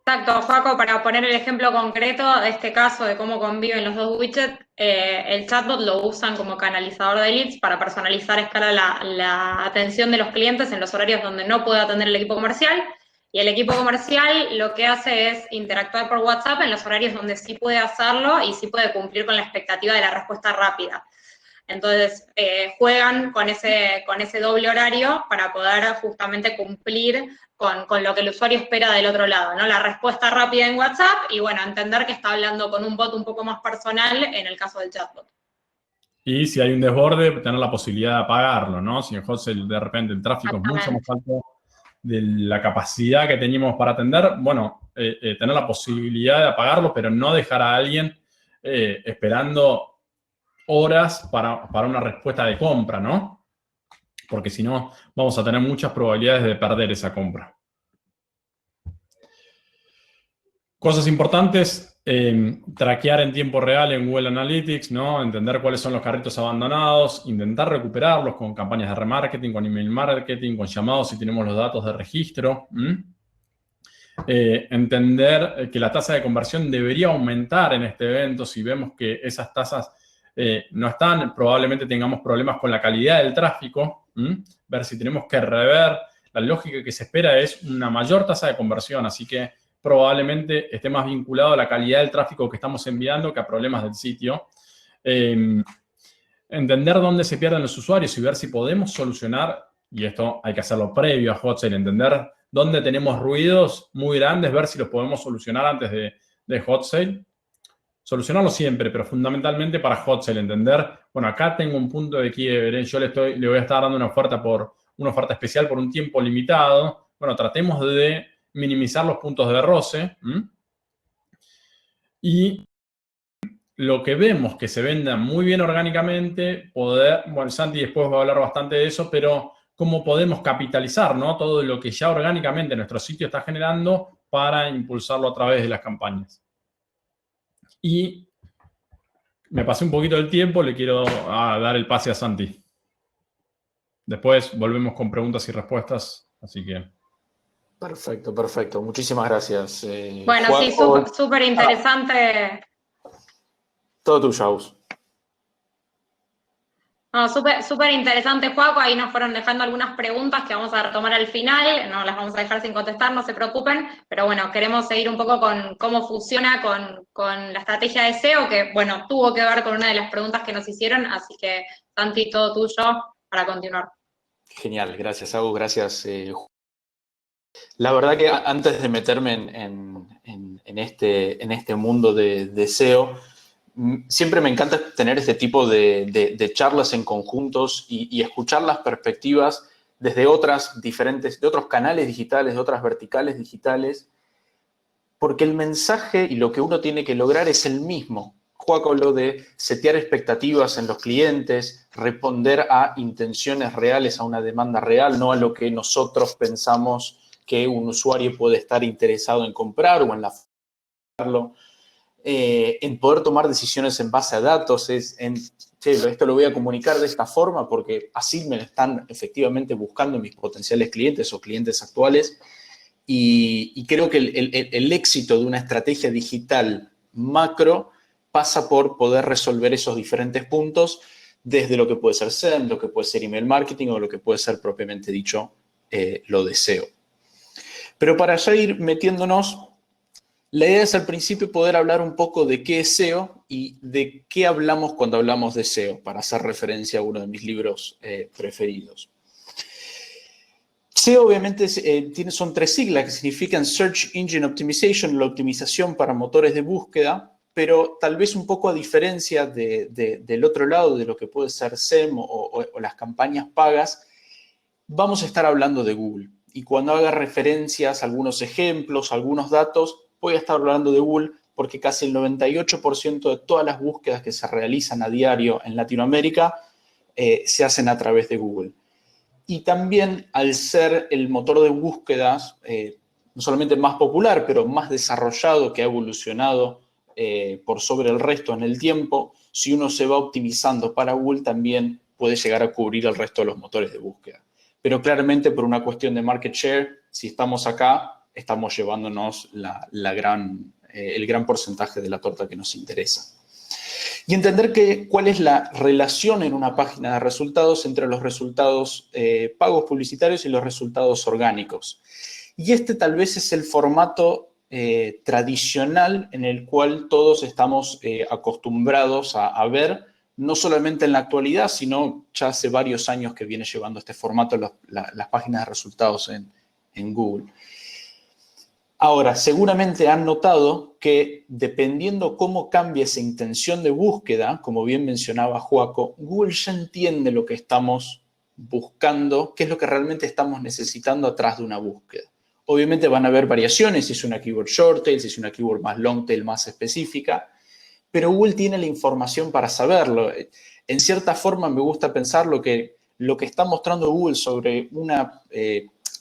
Exacto, Joaco, para poner el ejemplo concreto de este caso de cómo conviven los dos widgets, el chatbot lo usan como canalizador de leads para personalizar a escala la atención de los clientes en los horarios donde no puede atender el equipo comercial, y el equipo comercial lo que hace es interactuar por WhatsApp en los horarios donde sí puede hacerlo y sí puede cumplir con la expectativa de la respuesta rápida. Entonces, juegan con ese doble horario para poder justamente cumplir con lo que el usuario espera del otro lado, ¿no? La respuesta rápida en WhatsApp y, bueno, entender que está hablando con un bot un poco más personal en el caso del chatbot. Y si hay un desborde, tener la posibilidad de apagarlo, ¿no? Si en Hotmail de repente el tráfico es mucho más alto de la capacidad que teníamos para atender, bueno, tener la posibilidad de apagarlo, pero no dejar a alguien esperando horas para una respuesta de compra, ¿no? Porque si no, vamos a tener muchas probabilidades de perder esa compra. Cosas importantes, traquear en tiempo real en Google Analytics, ¿no? Entender cuáles son los carritos abandonados, intentar recuperarlos con campañas de remarketing, con email marketing, con llamados si tenemos los datos de registro. Entender que la tasa de conversión debería aumentar en este evento. Si vemos que esas tasas no están, probablemente tengamos problemas con la calidad del tráfico. Ver si tenemos que rever. La lógica que se espera es una mayor tasa de conversión, así que probablemente esté más vinculado a la calidad del tráfico que estamos enviando que a problemas del sitio. Entender dónde se pierden los usuarios y ver si podemos solucionar, y esto hay que hacerlo previo a Hotjar, entender dónde tenemos ruidos muy grandes, ver si los podemos solucionar antes de Hotjar. Solucionarlo siempre, pero fundamentalmente para Hotjar, entender, bueno, acá tengo un punto de quiebre, yo le voy a estar dando una oferta especial por un tiempo limitado. Bueno, tratemos de minimizar los puntos de roce. Y lo que vemos que se venda muy bien orgánicamente, bueno, Santi después va a hablar bastante de eso, pero cómo podemos capitalizar, ¿no? Todo lo que ya orgánicamente nuestro sitio está generando para impulsarlo a través de las campañas. Y me pasé un poquito del tiempo, le quiero dar el pase a Santi. Después volvemos con preguntas y respuestas, así que... Perfecto, perfecto. Muchísimas gracias. Bueno, Juanjo. sí, súper interesante. Todo tuyo, Aus. No, súper interesante, Joaco. Ahí nos fueron dejando algunas preguntas que vamos a retomar al final. No las vamos a dejar sin contestar, no se preocupen. Pero bueno, queremos seguir un poco con cómo funciona con la estrategia de SEO, que, bueno, tuvo que ver con una de las preguntas que nos hicieron. Así que, Santi, todo tuyo para continuar. Genial, gracias, Agus. Gracias, La verdad que antes de meterme en este mundo de SEO, siempre me encanta tener este tipo de charlas en conjuntos y escuchar las perspectivas desde de otros canales digitales, de otras verticales digitales, porque el mensaje y lo que uno tiene que lograr es el mismo. Joaco habló de setear expectativas en los clientes, responder a intenciones reales, a una demanda real, no a lo que nosotros pensamos que un usuario puede estar interesado en comprar o en poder tomar decisiones en base a datos, esto lo voy a comunicar de esta forma porque así me lo están efectivamente buscando mis potenciales clientes o clientes actuales. Y creo que el éxito de una estrategia digital macro pasa por poder resolver esos diferentes puntos desde lo que puede ser SEM, lo que puede ser email marketing o lo que puede ser propiamente dicho lo de SEO. Pero para ya ir metiéndonos, la idea es al principio poder hablar un poco de qué es SEO y de qué hablamos cuando hablamos de SEO, para hacer referencia a uno de mis libros preferidos. SEO obviamente son 3 siglas que significan Search Engine Optimization, la optimización para motores de búsqueda, pero tal vez un poco a diferencia del otro lado de lo que puede ser SEM o las campañas pagas, vamos a estar hablando de Google. Y cuando haga referencias, algunos ejemplos, algunos datos, voy a estar hablando de Google porque casi el 98% de todas las búsquedas que se realizan a diario en Latinoamérica se hacen a través de Google. Y también al ser el motor de búsquedas, no solamente más popular, pero más desarrollado, que ha evolucionado por sobre el resto en el tiempo, si uno se va optimizando para Google, también puede llegar a cubrir el resto de los motores de búsqueda. Pero claramente por una cuestión de market share, si estamos acá, estamos llevándonos el gran porcentaje de la torta que nos interesa. Y entender cuál es la relación en una página de resultados entre los resultados pagos publicitarios y los resultados orgánicos. Y este tal vez es el formato tradicional en el cual todos estamos acostumbrados a ver, no solamente en la actualidad, sino ya hace varios años que viene llevando este formato las páginas de resultados en Google. Ahora, seguramente han notado que dependiendo cómo cambie esa intención de búsqueda, como bien mencionaba Joaco, Google ya entiende lo que estamos buscando, qué es lo que realmente estamos necesitando atrás de una búsqueda. Obviamente van a haber variaciones, si es una keyword short tail, si es una keyword más long tail, más específica, pero Google tiene la información para saberlo. En cierta forma me gusta pensar lo que está mostrando Google sobre una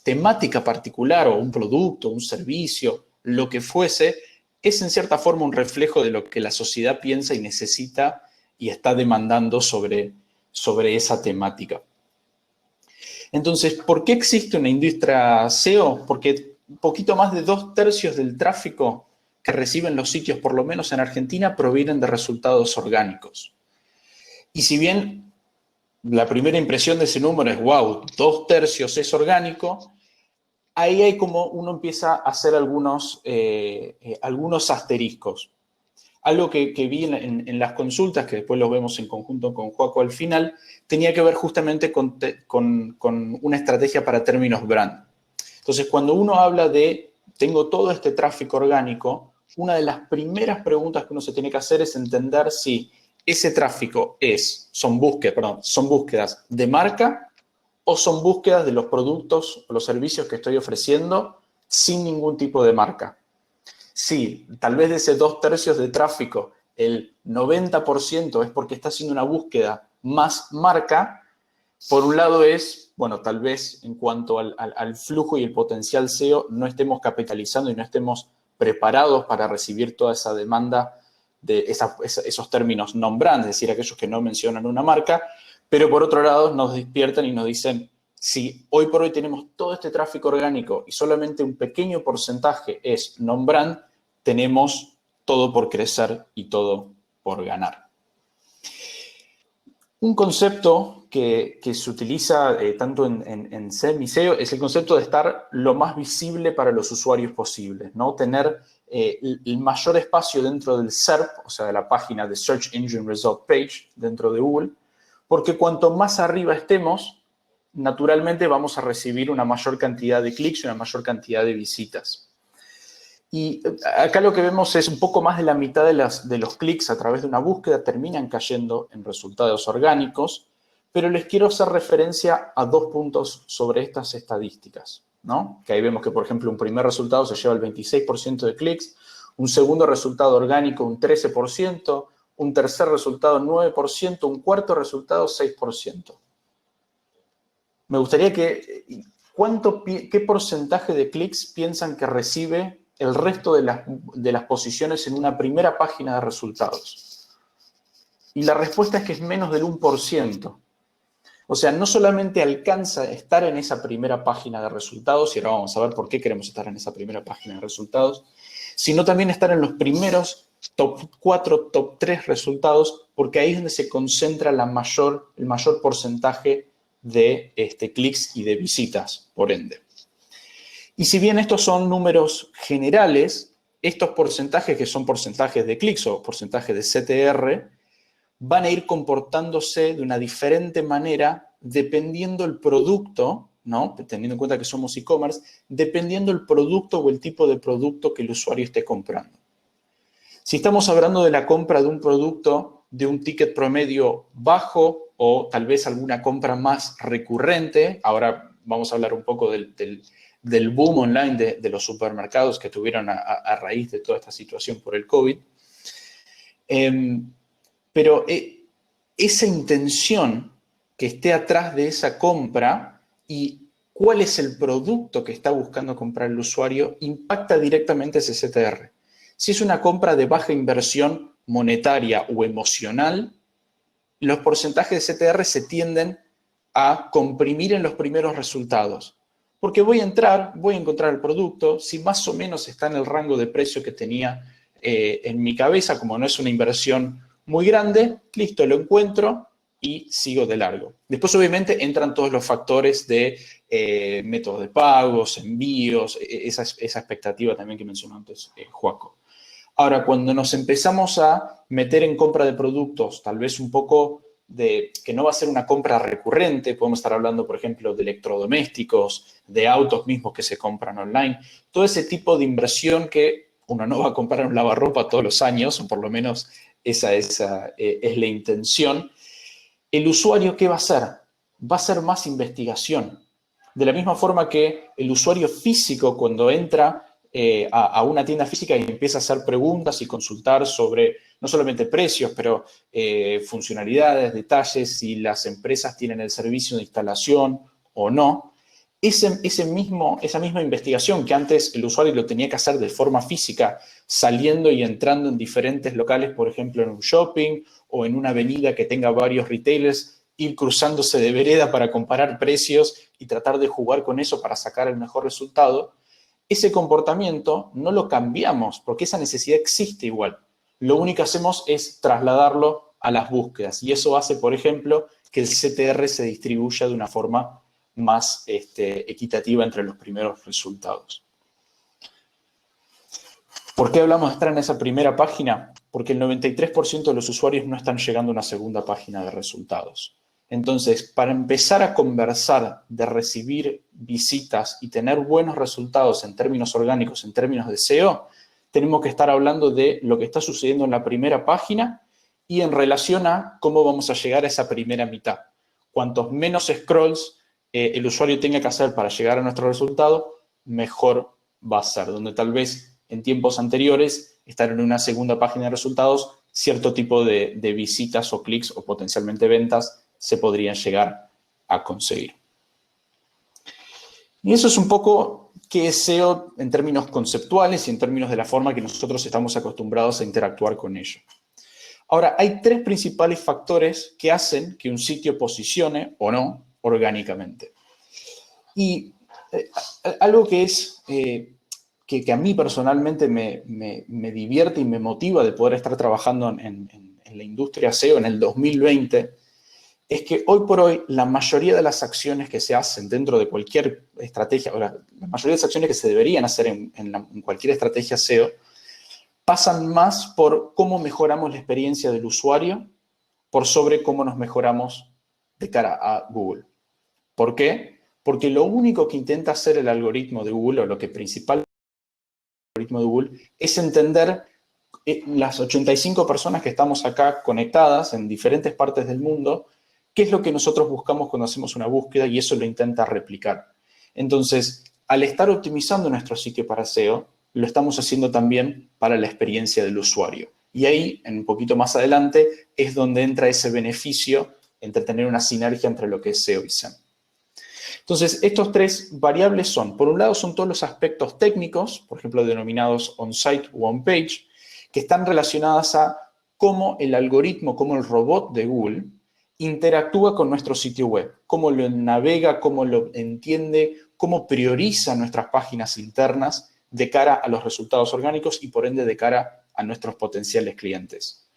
temática particular o un producto, un servicio, lo que fuese, es en cierta forma un reflejo de lo que la sociedad piensa y necesita y está demandando sobre esa temática. Entonces, ¿por qué existe una industria SEO? Porque un poquito más de 2/3 del tráfico que reciben los sitios, por lo menos en Argentina, provienen de resultados orgánicos. Y si bien la primera impresión de ese número es, wow, 2/3 es orgánico, ahí hay como uno empieza a hacer algunos asteriscos. Algo que vi en las consultas, que después los vemos en conjunto con Joaco al final, tenía que ver justamente con una estrategia para términos brand. Entonces, cuando uno habla de, tengo todo este tráfico orgánico, una de las primeras preguntas que uno se tiene que hacer es entender si ese tráfico son búsquedas de marca o son búsquedas de los productos o los servicios que estoy ofreciendo sin ningún tipo de marca. Sí, tal vez de ese 2/3 de tráfico, el 90% es porque está haciendo una búsqueda más marca. Por un lado tal vez en cuanto al flujo y el potencial SEO no estemos capitalizando y no estemos preparados para recibir toda esa demanda de esos términos non-brand, es decir, aquellos que no mencionan una marca, pero por otro lado nos despiertan y nos dicen, si hoy por hoy tenemos todo este tráfico orgánico y solamente un pequeño porcentaje es non-brand, tenemos todo por crecer y todo por ganar. Un concepto que se utiliza tanto en SEM y SEO es el concepto de estar lo más visible para los usuarios posible, ¿no? Tener el mayor espacio dentro del SERP, o sea, de la página de Search Engine Result Page dentro de Google, porque cuanto más arriba estemos, naturalmente vamos a recibir una mayor cantidad de clics y una mayor cantidad de visitas. Y acá lo que vemos es un poco más de la mitad de los clics a través de una búsqueda terminan cayendo en resultados orgánicos, pero les quiero hacer referencia a 2 puntos sobre estas estadísticas, ¿no? Que ahí vemos que, por ejemplo, un primer resultado se lleva el 26% de clics, un segundo resultado orgánico un 13%, un tercer resultado 9%, un cuarto resultado 6%. Me gustaría que, ¿qué porcentaje de clics piensan que recibe el resto de las posiciones en una primera página de resultados? Y la respuesta es que es menos del 1%. O sea, no solamente alcanza a estar en esa primera página de resultados, y ahora vamos a ver por qué queremos estar en esa primera página de resultados, sino también estar en los primeros top 4, top 3 resultados, porque ahí es donde se concentra el mayor porcentaje de clics y de visitas, por ende. Y si bien estos son números generales, estos porcentajes, que son porcentajes de clics o porcentajes de CTR, van a ir comportándose de una diferente manera dependiendo el producto, ¿no? Teniendo en cuenta que somos e-commerce, dependiendo el producto o el tipo de producto que el usuario esté comprando. Si estamos hablando de la compra de un producto de un ticket promedio bajo o tal vez alguna compra más recurrente, ahora vamos a hablar un poco del boom online de los supermercados que tuvieron a raíz de toda esta situación por el COVID. Pero esa intención que esté atrás de esa compra y cuál es el producto que está buscando comprar el usuario impacta directamente ese CTR. Si es una compra de baja inversión monetaria o emocional, los porcentajes de CTR se tienden a comprimir en los primeros resultados. Porque voy a encontrar el producto, si más o menos está en el rango de precio que tenía en mi cabeza, como no es una inversión muy grande, listo, lo encuentro y sigo de largo. Después, obviamente, entran todos los factores de métodos de pagos, envíos, esa expectativa también que mencionó antes Joaco. Ahora, cuando nos empezamos a meter en compra de productos, tal vez un poco que no va a ser una compra recurrente, podemos estar hablando, por ejemplo, de electrodomésticos, de autos mismos que se compran online, todo ese tipo de inversión que uno no va a comprar un lavarropa todos los años, o por lo menos esa es la intención. ¿El usuario qué va a hacer? Va a hacer más investigación. De la misma forma que el usuario físico, cuando entra a una tienda física y empieza a hacer preguntas y consultar sobre no solamente precios, pero funcionalidades, detalles, si las empresas tienen el servicio de instalación o no, esa misma investigación que antes el usuario lo tenía que hacer de forma física, saliendo y entrando en diferentes locales, por ejemplo, en un shopping o en una avenida que tenga varios retailers, ir cruzándose de vereda para comparar precios y tratar de jugar con eso para sacar el mejor resultado, ese comportamiento no lo cambiamos porque esa necesidad existe igual. Lo único que hacemos es trasladarlo a las búsquedas y eso hace, por ejemplo, que el CTR se distribuya de una forma más equitativa entre los primeros resultados. ¿Por qué hablamos de estar en esa primera página? Porque el 93% de los usuarios no están llegando a una segunda página de resultados. Entonces, para empezar a conversar, de recibir visitas y tener buenos resultados en términos orgánicos, en términos de SEO, tenemos que estar hablando de lo que está sucediendo en la primera página y en relación a cómo vamos a llegar a esa primera mitad. Cuantos menos scrolls el usuario tenga que hacer para llegar a nuestro resultado, mejor va a ser. Donde tal vez en tiempos anteriores, estar en una segunda página de resultados, cierto tipo de visitas o clics o potencialmente ventas se podrían llegar a conseguir. Y eso es un poco qué es SEO en términos conceptuales y en términos de la forma que nosotros estamos acostumbrados a interactuar con ello. Ahora, hay tres principales factores que hacen que un sitio posicione o no orgánicamente. Y algo que es que a mí personalmente me divierte y me motiva de poder estar trabajando en la industria SEO en el 2020 es que hoy por hoy la mayoría de las acciones que se hacen dentro de cualquier estrategia, o la mayoría de las acciones que se deberían hacer en cualquier estrategia SEO, pasan más por cómo mejoramos la experiencia del usuario por sobre cómo nos mejoramos de cara a Google. ¿Por qué? Porque lo único que intenta hacer el algoritmo de Google, o lo que principalmente el algoritmo de Google, es entender las 85 personas que estamos acá conectadas en diferentes partes del mundo, qué es lo que nosotros buscamos cuando hacemos una búsqueda y eso lo intenta replicar. Entonces, al estar optimizando nuestro sitio para SEO, lo estamos haciendo también para la experiencia del usuario. Y ahí, un poquito más adelante, es donde entra ese beneficio entre tener una sinergia entre lo que es SEO y SEM. Entonces, estos tres variables son, por un lado, son todos los aspectos técnicos, por ejemplo, denominados on-site o on-page, que están relacionadas a cómo el algoritmo, cómo el robot de Google interactúa con nuestro sitio web, cómo lo navega, cómo lo entiende, cómo prioriza nuestras páginas internas de cara a los resultados orgánicos y, por ende, de cara a nuestros potenciales clientes.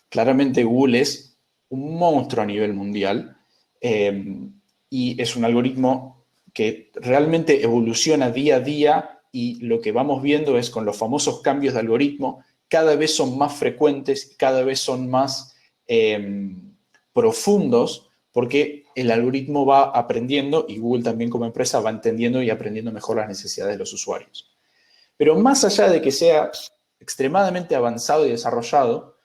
Claramente, Google es un monstruo a nivel mundial y es un algoritmo que realmente evoluciona día a día y lo que vamos viendo es con los famosos cambios de algoritmo, cada vez son más frecuentes, cada vez son más profundos, porque el algoritmo va aprendiendo y Google también como empresa va entendiendo y aprendiendo mejor las necesidades de los usuarios. Pero más allá de que sea extremadamente avanzado y desarrollado,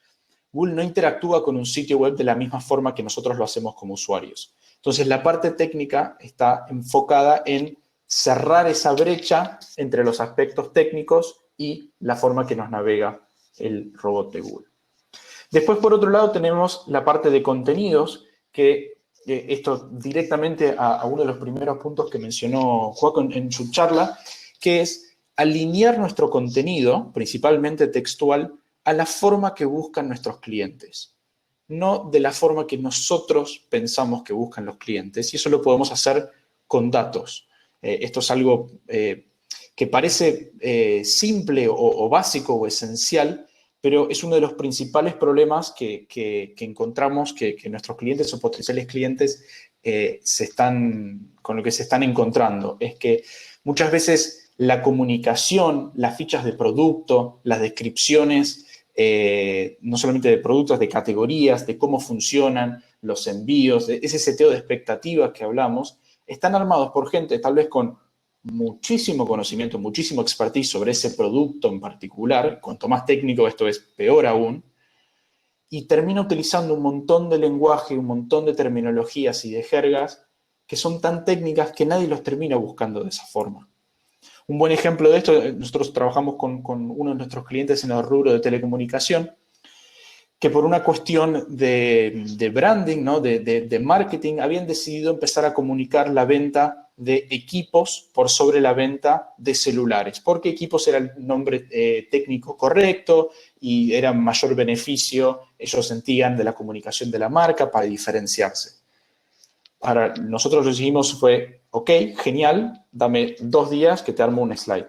Google no interactúa con un sitio web de la misma forma que nosotros lo hacemos como usuarios. Entonces, la parte técnica está enfocada en cerrar esa brecha entre los aspectos técnicos y la forma que nos navega el robot de Google. Después, por otro lado, tenemos la parte de contenidos, que esto directamente a uno de los primeros puntos que mencionó Joaquín en su charla, que es alinear nuestro contenido, principalmente textual, a la forma que buscan nuestros clientes, no de la forma que nosotros pensamos que buscan los clientes, y eso lo podemos hacer con datos. Esto es algo que parece simple o básico o esencial, pero es uno de los principales problemas que encontramos que nuestros clientes o potenciales clientes con lo que se están encontrando. Es que muchas veces la comunicación, las fichas de producto, las descripciones, no solamente de productos, de categorías, de cómo funcionan los envíos, de ese seteo de expectativas que hablamos, están armados por gente tal vez con muchísimo conocimiento, muchísimo expertise sobre ese producto en particular. Cuanto más técnico esto es, peor aún. Y termina utilizando un montón de lenguaje, un montón de terminologías y de jergas que son tan técnicas que nadie los termina buscando de esa forma. Un buen ejemplo de esto, nosotros trabajamos con uno de nuestros clientes en el rubro de telecomunicación, que por una cuestión de branding, ¿no? de marketing, habían decidido empezar a comunicar la venta de equipos por sobre la venta de celulares, porque equipos era el nombre técnico correcto y era mayor beneficio, ellos sentían, de la comunicación de la marca para diferenciarse. Para nosotros lo que hicimos fue, ok, genial, dame 2 días que te armo un slide.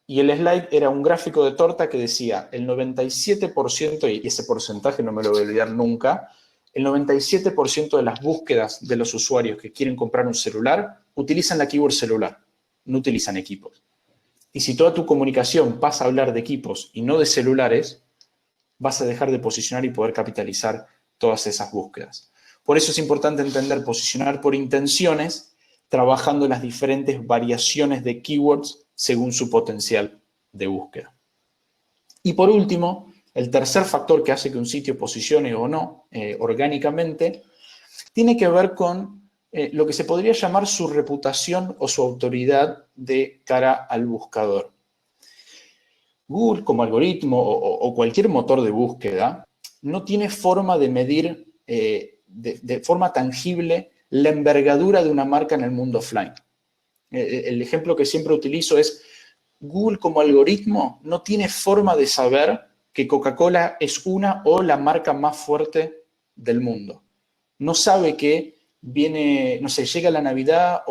Y el slide era un gráfico de torta que decía el 97%, y ese porcentaje no me lo voy a olvidar nunca, el 97% de las búsquedas de los usuarios que quieren comprar un celular utilizan la keyword celular, no utilizan equipos. Y si toda tu comunicación pasa a hablar de equipos y no de celulares, vas a dejar de posicionar y poder capitalizar todas esas búsquedas. Por eso es importante entender posicionar por intenciones, trabajando las diferentes variaciones de keywords según su potencial de búsqueda. Y por último, el tercer factor que hace que un sitio posicione o no orgánicamente tiene que ver con lo que se podría llamar su reputación o su autoridad de cara al buscador. Google como algoritmo o cualquier motor de búsqueda no tiene forma de medir de forma tangible la envergadura de una marca en el mundo offline. El ejemplo que siempre utilizo es Google como algoritmo no tiene forma de saber que Coca-Cola es una o la marca más fuerte del mundo. No sabe que viene, no sé, llega la Navidad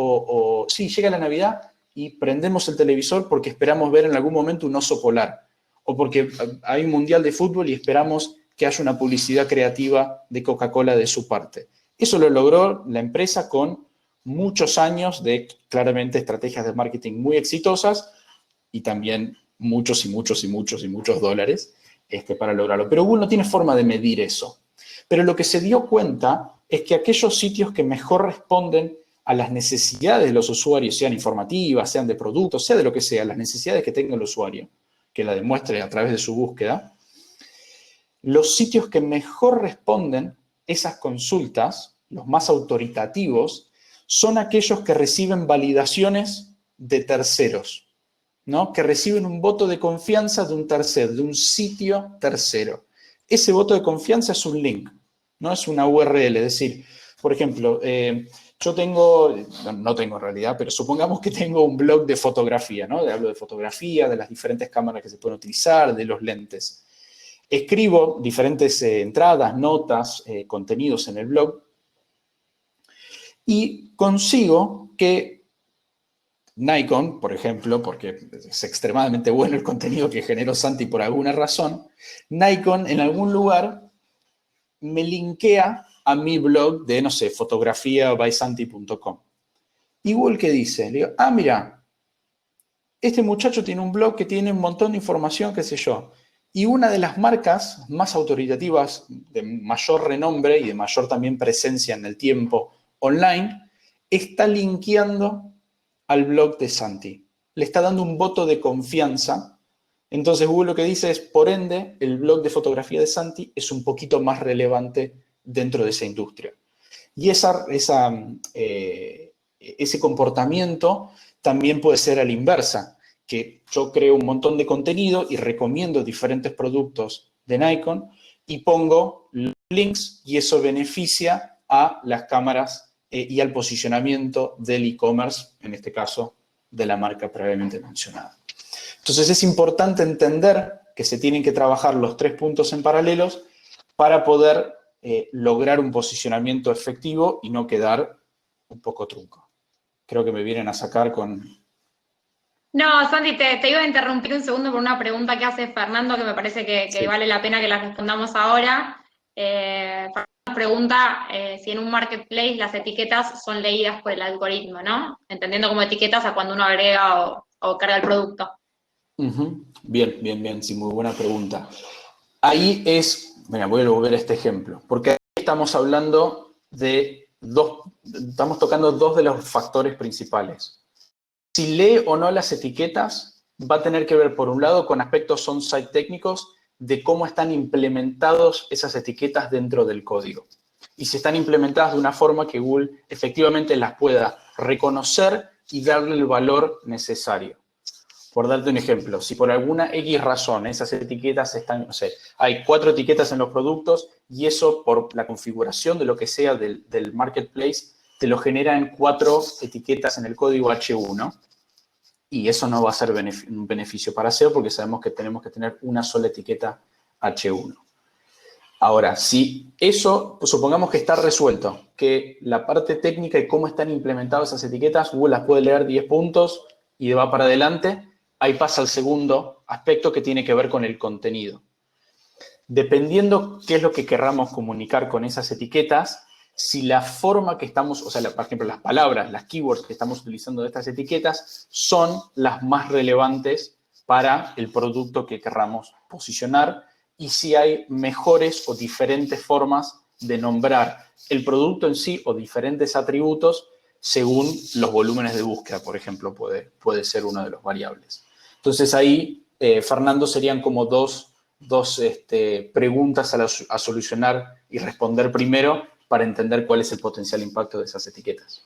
sí, llega la Navidad y prendemos el televisor porque esperamos ver en algún momento un oso polar o porque hay un mundial de fútbol y esperamos que haya una publicidad creativa de Coca-Cola de su parte. Eso lo logró la empresa con muchos años de, claramente, estrategias de marketing muy exitosas y también muchos dólares para lograrlo. Pero Google no tiene forma de medir eso. Pero lo que se dio cuenta es que aquellos sitios que mejor responden a las necesidades de los usuarios, sean informativas, sean de productos, sea de lo que sea, las necesidades que tenga el usuario, que la demuestre a través de su búsqueda, los sitios que mejor responden esas consultas, los más autoritativos, son aquellos que reciben validaciones de terceros. ¿no? Que reciben un voto de confianza de un tercero, de un sitio tercero. Ese voto de confianza es un link, no es una URL. Es decir, por ejemplo, yo tengo, no tengo en realidad, pero supongamos que tengo un blog de fotografía, ¿no? Hablo de fotografía, de las diferentes cámaras que se pueden utilizar, de los lentes. Escribo diferentes entradas, notas, contenidos en el blog y consigo que Nikon, por ejemplo, porque es extremadamente bueno el contenido que generó Santi por alguna razón, Nikon en algún lugar me linkea a mi blog de, no sé, fotografiabysanti.com. Y Google, ¿qué dice? Le digo, ah, mira, este muchacho tiene un blog que tiene un montón de información, qué sé yo. Y una de las marcas más autoritativas, de mayor renombre y de mayor también presencia en el tiempo online, está linkeando al blog de Santi. Le está dando un voto de confianza. Entonces Google lo que dice es, por ende, el blog de fotografía de Santi es un poquito más relevante dentro de esa industria. Y ese comportamiento también puede ser a la inversa, que yo creo un montón de contenido y recomiendo diferentes productos de Nikon y pongo links y eso beneficia a las cámaras y al posicionamiento del e-commerce, en este caso de la marca previamente mencionada. Entonces es importante entender que se tienen que trabajar los 3 puntos en paralelos para poder lograr un posicionamiento efectivo y no quedar un poco trunco. Creo que me vienen a sacar con... No, Santi, te iba a interrumpir un segundo por una pregunta que hace Fernando que me parece que Sí. vale la pena que la respondamos ahora. Fernando pregunta si en un marketplace las etiquetas son leídas por el algoritmo, ¿no? Entendiendo como etiquetas a cuando uno agrega o carga el producto. Bien, bien, bien, sí, muy buena pregunta. Ahí es, mira, voy a volver a este ejemplo, porque ahí estamos hablando de estamos tocando 2 de los factores principales. Si lee o no las etiquetas, va a tener que ver, por un lado, con aspectos on-site técnicos de cómo están implementados esas etiquetas dentro del código. Y si están implementadas de una forma que Google efectivamente las pueda reconocer y darle el valor necesario. Por darte un ejemplo, si por alguna X razón esas etiquetas están, no sé, hay 4 etiquetas en los productos y eso por la configuración de lo que sea del marketplace te lo genera en 4 etiquetas en el código H1 y eso no va a ser un beneficio para SEO porque sabemos que tenemos que tener una sola etiqueta H1. Ahora, si eso, pues supongamos que está resuelto, que la parte técnica y cómo están implementadas esas etiquetas, Google las puede leer 10 puntos y va para adelante, ahí pasa el segundo aspecto que tiene que ver con el contenido. Dependiendo qué es lo que querramos comunicar con esas etiquetas, si la forma que estamos, o sea, por ejemplo, las palabras, las keywords que estamos utilizando de estas etiquetas son las más relevantes para el producto que querramos posicionar y si hay mejores o diferentes formas de nombrar el producto en sí o diferentes atributos según los volúmenes de búsqueda, por ejemplo, puede ser una de las variables. Entonces ahí, Fernando, serían como dos preguntas a solucionar y responder primero para entender cuál es el potencial impacto de esas etiquetas.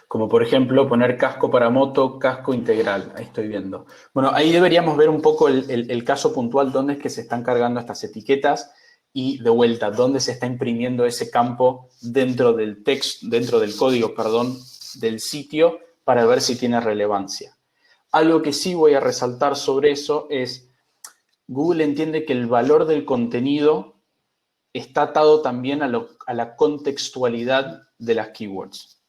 Como por ejemplo poner casco para moto, casco integral, ahí estoy viendo. Bueno, ahí deberíamos ver un poco el caso puntual, dónde es que se están cargando estas etiquetas y de vuelta, dónde se está imprimiendo ese campo dentro del texto, dentro del código, perdón, del sitio para ver si tiene relevancia. Algo que sí voy a resaltar sobre eso es, Google entiende que el valor del contenido está atado también a la contextualidad de las keywords.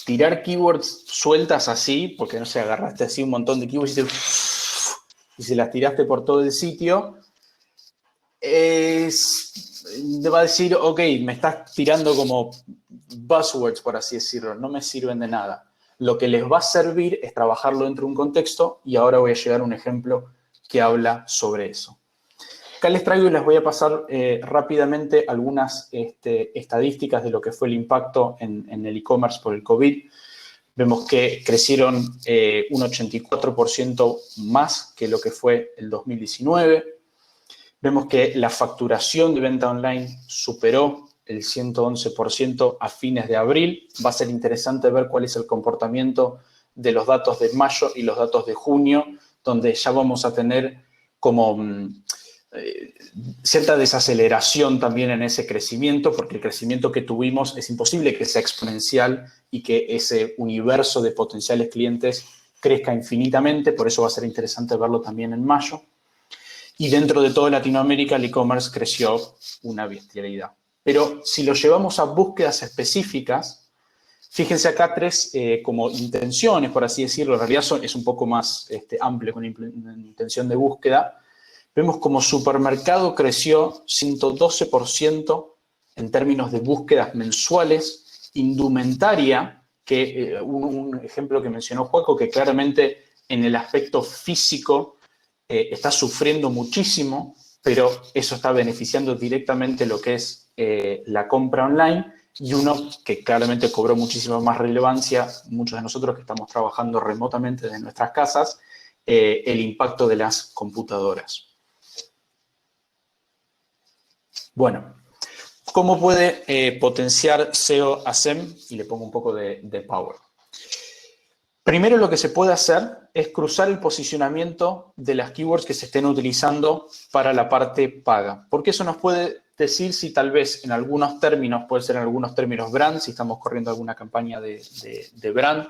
Tirar keywords sueltas así, porque no sé, agarraste así un montón de keywords y se las tiraste por todo el sitio, te va a decir, ok, me estás tirando como buzzwords, por así decirlo, no me sirven de nada. Lo que les va a servir es trabajarlo dentro de un contexto y ahora voy a llegar a un ejemplo que habla sobre eso. Acá les traigo y les voy a pasar rápidamente algunas estadísticas de lo que fue el impacto en el e-commerce por el COVID. Vemos que crecieron un 84% más que lo que fue el 2019. Vemos que la facturación de venta online superó el 111% a fines de abril. Va a ser interesante ver cuál es el comportamiento de los datos de mayo y los datos de junio, donde ya vamos a tener como cierta desaceleración también en ese crecimiento, porque el crecimiento que tuvimos es imposible que sea exponencial y que ese universo de potenciales clientes crezca infinitamente. Por eso va a ser interesante verlo también en mayo. Y dentro de toda Latinoamérica el e-commerce creció una bestialidad. Pero si lo llevamos a búsquedas específicas, fíjense acá tres como intenciones, por así decirlo. En realidad es un poco más amplio con intención de búsqueda. Vemos como supermercado creció 112% en términos de búsquedas mensuales. Indumentaria, que un ejemplo que mencionó Joaco, que claramente en el aspecto físico está sufriendo muchísimo, pero eso está beneficiando directamente lo que es la compra online. Y uno que claramente cobró muchísima más relevancia, muchos de nosotros que estamos trabajando remotamente desde nuestras casas, el impacto de las computadoras. Bueno, ¿cómo puede potenciar SEO a SEM? Y le pongo un poco de power. Primero, lo que se puede hacer es cruzar el posicionamiento de las keywords que se estén utilizando para la parte paga. Porque eso nos puede decir si tal vez en algunos términos, puede ser en algunos términos brand, si estamos corriendo alguna campaña de brand,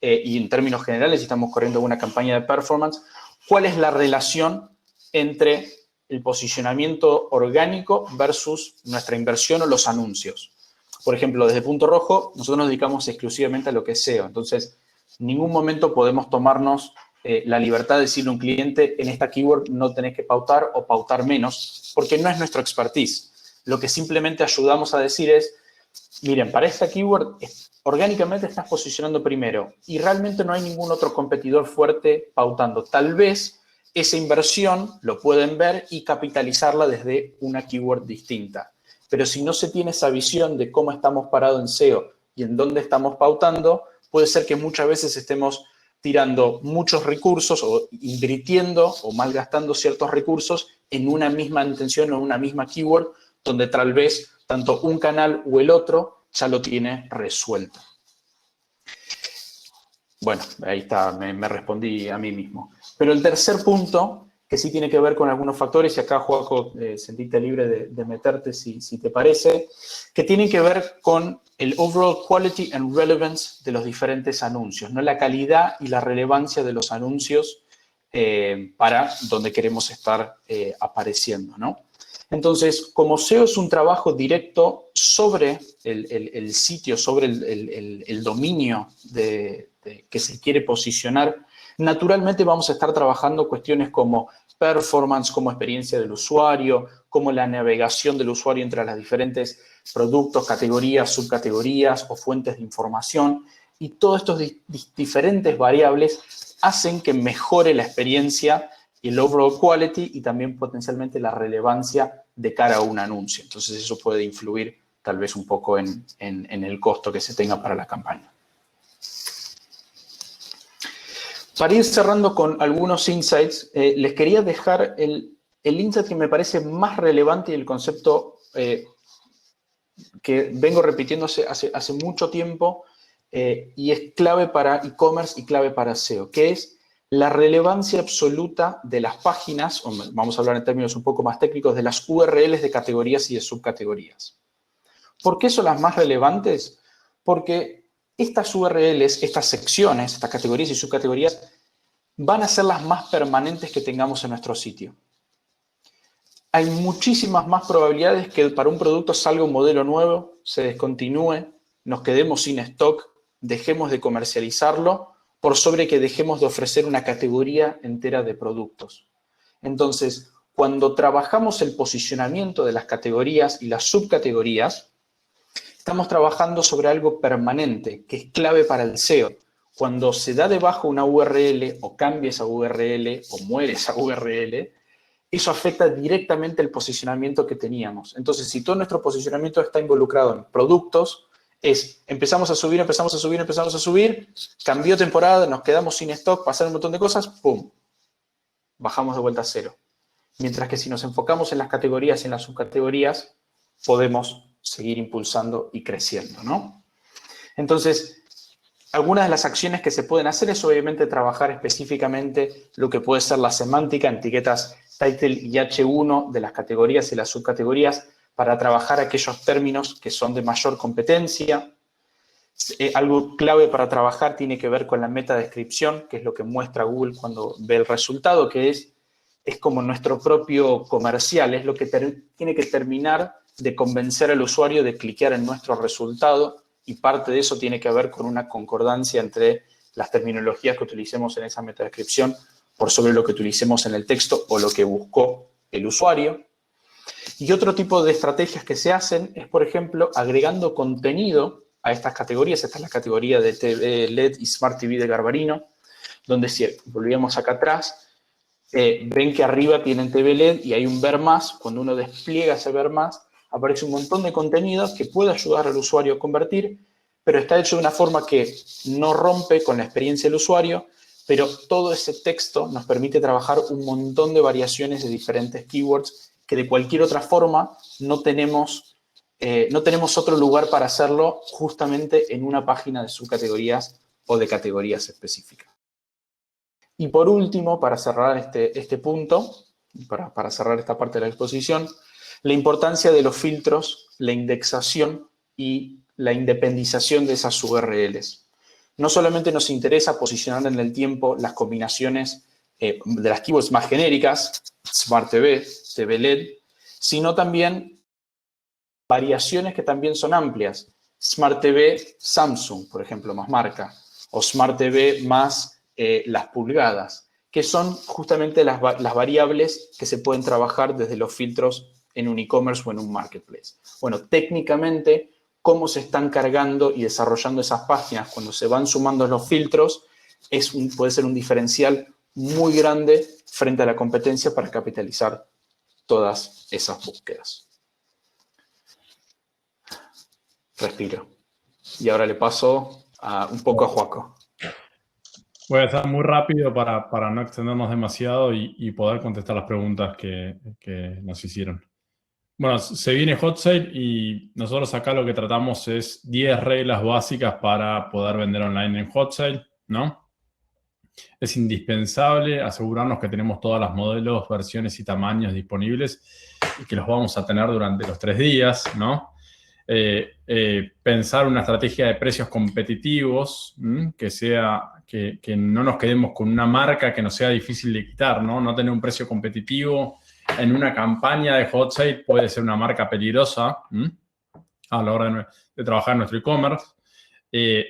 y en términos generales, si estamos corriendo alguna campaña de performance, cuál es la relación entre el posicionamiento orgánico versus nuestra inversión o los anuncios. Por ejemplo, desde Punto Rojo, nosotros nos dedicamos exclusivamente a lo que es SEO. Entonces, en ningún momento podemos tomarnos la libertad de decirle a un cliente, en esta keyword no tenés que pautar o pautar menos, porque no es nuestro expertise. Lo que simplemente ayudamos a decir es, miren, para esta keyword orgánicamente estás posicionando primero y realmente no hay ningún otro competidor fuerte pautando. Tal vez esa inversión lo pueden ver y capitalizarla desde una keyword distinta. Pero si no se tiene esa visión de cómo estamos parados en SEO y en dónde estamos pautando, puede ser que muchas veces estemos tirando muchos recursos o invirtiendo o malgastando ciertos recursos en una misma intención o en una misma keyword, donde tal vez tanto un canal o el otro ya lo tiene resuelto. Bueno, ahí está, me respondí a mí mismo. Pero el tercer punto, que sí tiene que ver con algunos factores, y acá, Joaco, sentite libre de meterte si te parece, que tienen que ver con el overall quality and relevance de los diferentes anuncios, ¿no? La calidad y la relevancia de los anuncios para donde queremos estar apareciendo, ¿no? Entonces, como SEO es un trabajo directo sobre el sitio, sobre el dominio que se quiere posicionar, naturalmente vamos a estar trabajando cuestiones como performance, como experiencia del usuario, como la navegación del usuario entre las diferentes productos, categorías, subcategorías o fuentes de información. Y todos estos diferentes variables hacen que mejore la experiencia y el overall quality y también potencialmente la relevancia de cara a un anuncio. Entonces eso puede influir tal vez un poco en el costo que se tenga para la campaña. Para ir cerrando con algunos insights, les quería dejar el insight que me parece más relevante y el concepto que vengo repitiendo hace mucho tiempo y es clave para e-commerce y clave para SEO, que es la relevancia absoluta de las páginas, o vamos a hablar en términos un poco más técnicos, de las URLs de categorías y de subcategorías. ¿Por qué son las más relevantes? Porque estas URLs, estas secciones, estas categorías y subcategorías van a ser las más permanentes que tengamos en nuestro sitio. Hay muchísimas más probabilidades que para un producto salga un modelo nuevo, se descontinúe, nos quedemos sin stock, dejemos de comercializarlo, por sobre que dejemos de ofrecer una categoría entera de productos. Entonces, cuando trabajamos el posicionamiento de las categorías y las subcategorías, estamos trabajando sobre algo permanente, que es clave para el SEO. Cuando se da de baja una URL o cambia esa URL o muere esa URL, eso afecta directamente el posicionamiento que teníamos. Entonces, si todo nuestro posicionamiento está involucrado en productos, empezamos a subir, cambió temporada, nos quedamos sin stock, pasaron un montón de cosas, ¡pum! Bajamos de vuelta a cero. Mientras que si nos enfocamos en las categorías y en las subcategorías, podemos seguir impulsando y creciendo, ¿no? Entonces, algunas de las acciones que se pueden hacer es obviamente trabajar específicamente lo que puede ser la semántica en etiquetas title y H1 de las categorías y las subcategorías para trabajar aquellos términos que son de mayor competencia. Algo clave para trabajar tiene que ver con la metadescripción, que es lo que muestra Google cuando ve el resultado, que es como nuestro propio comercial, es lo que tiene que terminar de convencer al usuario de cliquear en nuestro resultado, y parte de eso tiene que ver con una concordancia entre las terminologías que utilicemos en esa metadescripción por sobre lo que utilicemos en el texto o lo que buscó el usuario. Y otro tipo de estrategias que se hacen es, por ejemplo, agregando contenido a estas categorías. Esta es la categoría de TV LED y Smart TV de Garbarino, donde si volvíamos acá atrás, ven que arriba tienen TV LED y hay un ver más. Cuando uno despliega ese ver más, aparece un montón de contenido que puede ayudar al usuario a convertir, pero está hecho de una forma que no rompe con la experiencia del usuario, pero todo ese texto nos permite trabajar un montón de variaciones de diferentes keywords que de cualquier otra forma no tenemos otro lugar para hacerlo justamente en una página de subcategorías o de categorías específicas. Y por último, para cerrar este punto, para cerrar esta parte de la exposición, la importancia de los filtros, la indexación y la independización de esas URLs. No solamente nos interesa posicionar en el tiempo las combinaciones de las keywords más genéricas, Smart TV, TV LED, sino también variaciones que también son amplias. Smart TV Samsung, por ejemplo, más marca, o Smart TV más las pulgadas, que son justamente las variables que se pueden trabajar desde los filtros en un e-commerce o en un marketplace. Bueno, técnicamente, cómo se están cargando y desarrollando esas páginas cuando se van sumando los filtros puede ser un diferencial muy grande frente a la competencia para capitalizar todas esas búsquedas. Respiro. Y ahora le paso un poco a Joaco. Voy a estar muy rápido para no extendernos demasiado y poder contestar las preguntas que nos hicieron. Bueno, se viene Hot Sale y nosotros acá lo que tratamos es 10 reglas básicas para poder vender online en Hot Sale, ¿no? Es indispensable asegurarnos que tenemos todos los modelos, versiones y tamaños disponibles y que los vamos a tener durante los 3 días, ¿no? Pensar una estrategia de precios competitivos, que no nos quedemos con una marca que nos sea difícil de quitar, ¿no? No tener un precio competitivo en una campaña de hot sale puede ser una marca peligrosa a la hora de trabajar en nuestro e-commerce.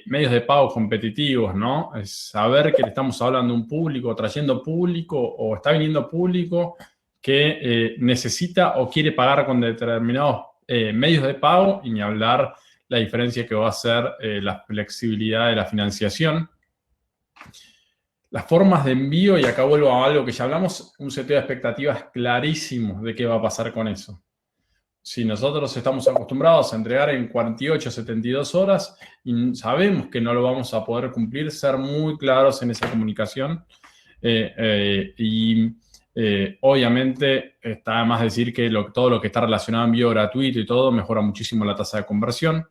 Medios de pago competitivos, ¿no? Es saber que le estamos hablando a un público, trayendo público o está viniendo público que necesita o quiere pagar con determinados medios de pago, y ni hablar la diferencia que va a ser la flexibilidad de la financiación. Las formas de envío, y acá vuelvo a algo que ya hablamos, un seteo de expectativas clarísimo de qué va a pasar con eso. Si nosotros estamos acostumbrados a entregar en 48, 72 horas y sabemos que no lo vamos a poder cumplir, ser muy claros en esa comunicación. Obviamente está de más decir que todo lo que está relacionado a envío gratuito y todo mejora muchísimo la tasa de conversión.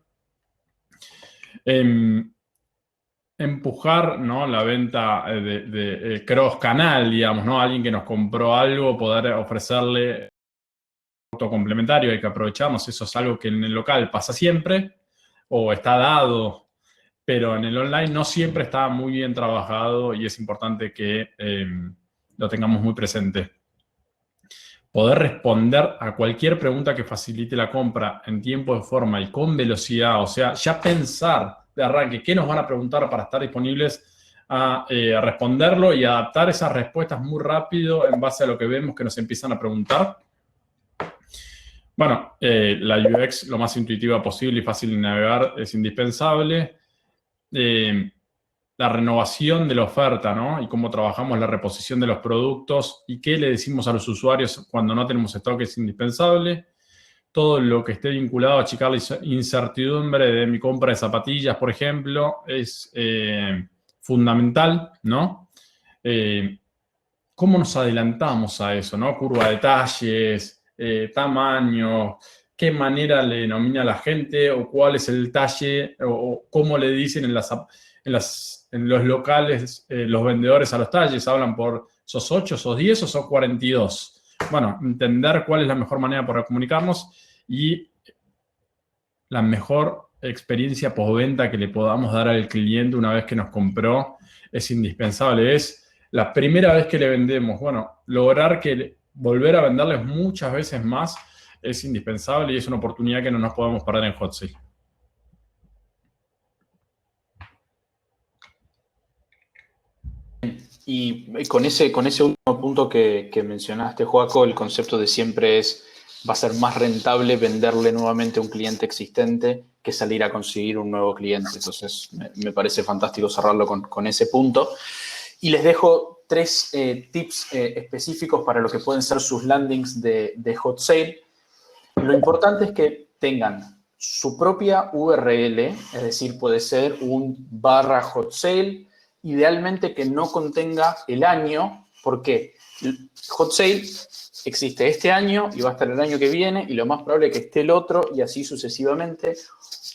Empujar, ¿no?, la venta de cross-canal, digamos, ¿no? Alguien que nos compró algo, poder ofrecerle producto complementario, hay que aprovecharnos. Eso es algo que en el local pasa siempre o está dado, pero en el online no siempre está muy bien trabajado y es importante que lo tengamos muy presente. Poder responder a cualquier pregunta que facilite la compra en tiempo, de forma y con velocidad. O sea, ya pensar de arranque qué nos van a preguntar para estar disponibles a responderlo y adaptar esas respuestas muy rápido en base a lo que vemos que nos empiezan a preguntar. Bueno, la UX lo más intuitiva posible y fácil de navegar es indispensable. La renovación de la oferta, ¿no? Y cómo trabajamos la reposición de los productos y qué le decimos a los usuarios cuando no tenemos stock es indispensable. Todo lo que esté vinculado a achicar la incertidumbre de mi compra de zapatillas, por ejemplo, es fundamental, ¿no? ¿Cómo nos adelantamos a eso, ¿no? Curva de talles, tamaño, qué manera le denomina a la gente o cuál es el talle o cómo le dicen en los locales los vendedores a los talles. Hablan por sos 8, sos 10 o sos 42. Bueno, entender cuál es la mejor manera para comunicarnos y la mejor experiencia postventa que le podamos dar al cliente una vez que nos compró es indispensable. Es la primera vez que le vendemos. Bueno, lograr volver a venderles muchas veces más es indispensable y es una oportunidad que no nos podemos perder en Hot Sale. Y con ese último punto que mencionaste, Joaco, el concepto de siempre va a ser más rentable venderle nuevamente a un cliente existente que salir a conseguir un nuevo cliente. Entonces, me parece fantástico cerrarlo con ese punto. Y les dejo 3 tips específicos para lo que pueden ser sus landings de Hot Sale. Lo importante es que tengan su propia URL, es decir, puede ser un /Hot Sale, idealmente que no contenga el año, porque Hot Sale existe este año y va a estar el año que viene y lo más probable es que esté el otro y así sucesivamente.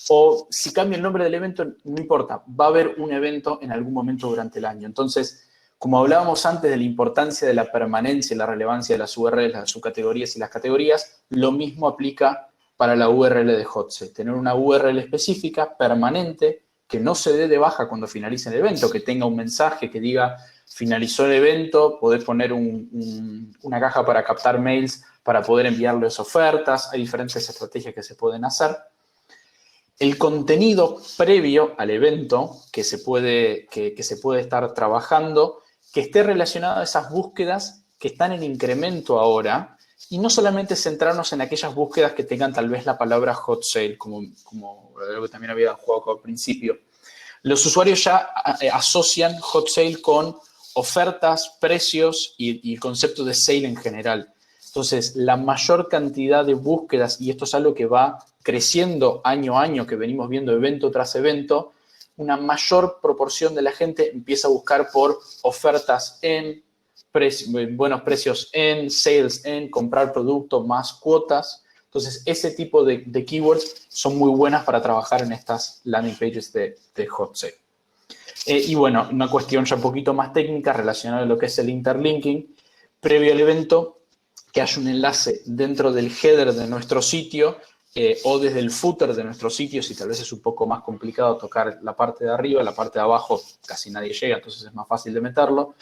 O si cambia el nombre del evento, no importa, va a haber un evento en algún momento durante el año. Entonces, como hablábamos antes de la importancia de la permanencia y la relevancia de las URLs, las subcategorías y las categorías, lo mismo aplica para la URL de Hot Sale. Tener una URL específica, permanente, que no se dé de baja cuando finalice el evento, que tenga un mensaje que diga finalizó el evento, poder poner una caja para captar mails para poder enviarles ofertas. Hay diferentes estrategias que se pueden hacer. El contenido previo al evento que se puede estar trabajando, que esté relacionado a esas búsquedas que están en incremento ahora, y no solamente centrarnos en aquellas búsquedas que tengan tal vez la palabra Hot Sale, como lo que también había jugado al principio. Los usuarios ya asocian Hot Sale con ofertas, precios y el concepto de sale en general. Entonces, la mayor cantidad de búsquedas, y esto es algo que va creciendo año a año, que venimos viendo evento tras evento, una mayor proporción de la gente empieza a buscar por ofertas en buenos precios, en sales, en comprar productos más cuotas. Entonces, ese tipo de keywords son muy buenas para trabajar en estas landing pages de Hot Sale. Y bueno, una cuestión ya un poquito más técnica relacionada a lo que es el interlinking. Previo al evento, que haya un enlace dentro del header de nuestro sitio o desde el footer de nuestro sitio, si tal vez es un poco más complicado tocar la parte de arriba, la parte de abajo casi nadie llega, entonces es más fácil de meterlo,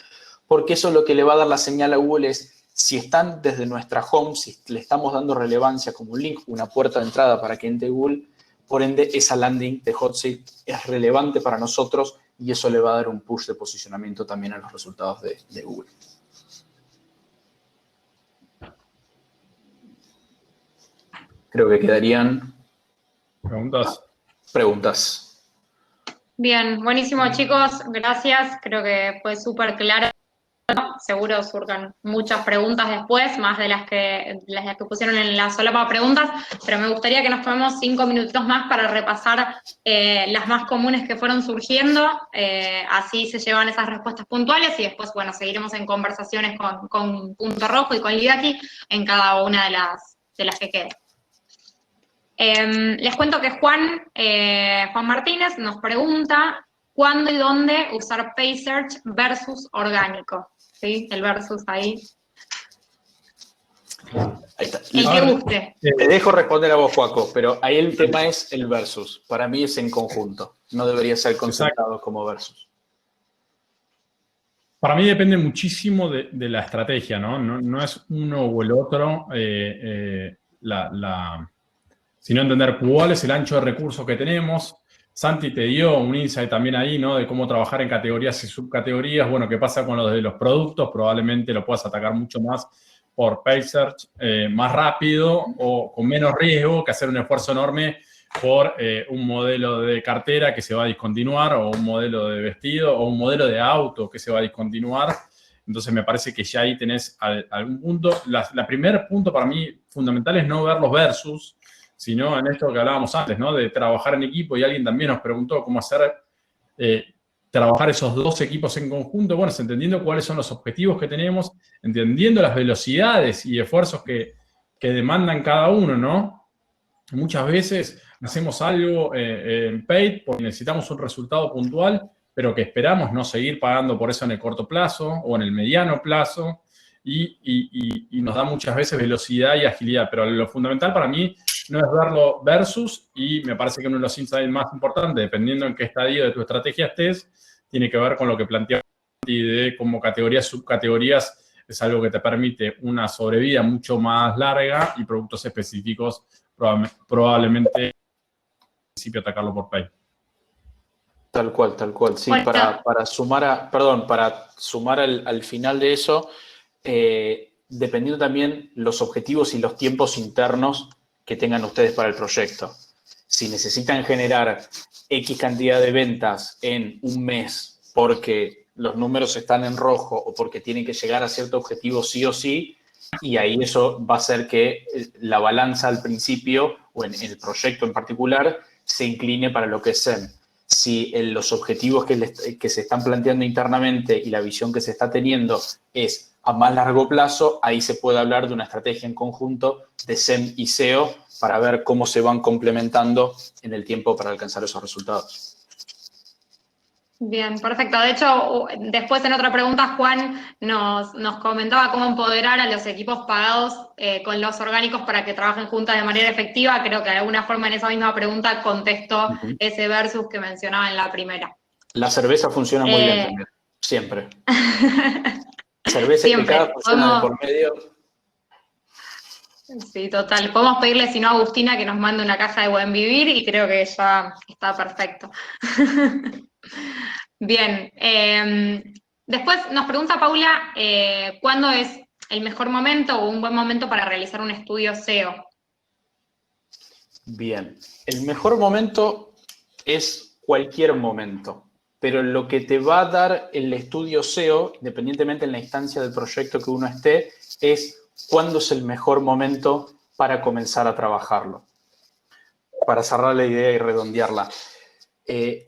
porque eso lo que le va a dar la señal a Google es, si están desde nuestra home, si le estamos dando relevancia como un link, una puerta de entrada para que entre Google, por ende esa landing de Hot Sale es relevante para nosotros y eso le va a dar un push de posicionamiento también a los resultados de Google. Creo que quedarían preguntas. Bien, buenísimo chicos, gracias. Creo que fue súper claro. Seguro surcan muchas preguntas después, más de las que pusieron en la solapa preguntas, pero me gustaría que nos tomemos 5 minutitos más para repasar las más comunes que fueron surgiendo, así se llevan esas respuestas puntuales y después, bueno, seguiremos en conversaciones con Punto Rojo y con Lidaki en cada una de las que queden. Les cuento que Juan Martínez nos pregunta ¿cuándo y dónde usar Paid Search versus orgánico? ¿Sí? El versus ahí. Ahí está. El que guste. Te dejo responder a vos, Joaco, pero ahí el tema es el versus. Para mí es en conjunto. No debería ser concentrado como versus. Para mí depende muchísimo de la estrategia, ¿no? No es uno o el otro. Sino entender cuál es el ancho de recursos que tenemos. Santi te dio un insight también ahí, ¿no? De cómo trabajar en categorías y subcategorías. Bueno, ¿qué pasa con lo de los productos? Probablemente lo puedas atacar mucho más por Paid Search, más rápido o con menos riesgo que hacer un esfuerzo enorme por un modelo de cartera que se va a discontinuar o un modelo de vestido o un modelo de auto que se va a discontinuar. Entonces, me parece que ya ahí tenés algún punto. La primer punto para mí fundamental es no ver los versus, sino en esto que hablábamos antes, ¿no? De trabajar en equipo, y alguien también nos preguntó cómo hacer trabajar esos dos equipos en conjunto. Bueno, es entendiendo cuáles son los objetivos que tenemos, entendiendo las velocidades y esfuerzos que demandan cada uno, ¿no? Muchas veces hacemos algo en paid porque necesitamos un resultado puntual, pero que esperamos no seguir pagando por eso en el corto plazo o en el mediano plazo, y nos da muchas veces velocidad y agilidad. Pero lo fundamental para mí no es verlo versus, y me parece que uno de los insights más importantes, dependiendo en qué estadio de tu estrategia estés, tiene que ver con lo que planteamos y de como categorías, subcategorías, es algo que te permite una sobrevida mucho más larga y productos específicos probablemente al principio atacarlo por pay. Tal cual. Sí, Bueno, para sumar al final de eso, dependiendo también los objetivos y los tiempos internos que tengan ustedes para el proyecto. Si necesitan generar X cantidad de ventas en un mes porque los números están en rojo o porque tienen que llegar a cierto objetivo sí o sí, y ahí eso va a hacer que la balanza al principio, o en el proyecto en particular, se incline para lo que es SEM. Si los objetivos que se están planteando internamente y la visión que se está teniendo es a más largo plazo, ahí se puede hablar de una estrategia en conjunto de SEM y SEO para ver cómo se van complementando en el tiempo para alcanzar esos resultados. bien, perfecto. De hecho, después en otra pregunta, Juan nos comentaba cómo empoderar a los equipos pagados con los orgánicos para que trabajen juntas de manera efectiva. Creo que de alguna forma en esa misma pregunta contestó ese versus que mencionaba en la primera. La cerveza funciona muy bien también, siempre. Cerveza siempre. y funciona de por medio. Sí, total. Podemos pedirle, si no, a Agustina que nos mande una caja de Buen Vivir y creo que ya está perfecto. Bien. Después nos pregunta Paula, ¿cuándo es el mejor momento o un buen momento para realizar un estudio SEO? Bien. El mejor momento es cualquier momento, pero lo que te va a dar el estudio SEO, independientemente en la instancia del proyecto que uno esté, es cuándo es el mejor momento para comenzar a trabajarlo. Para cerrar la idea y redondearla.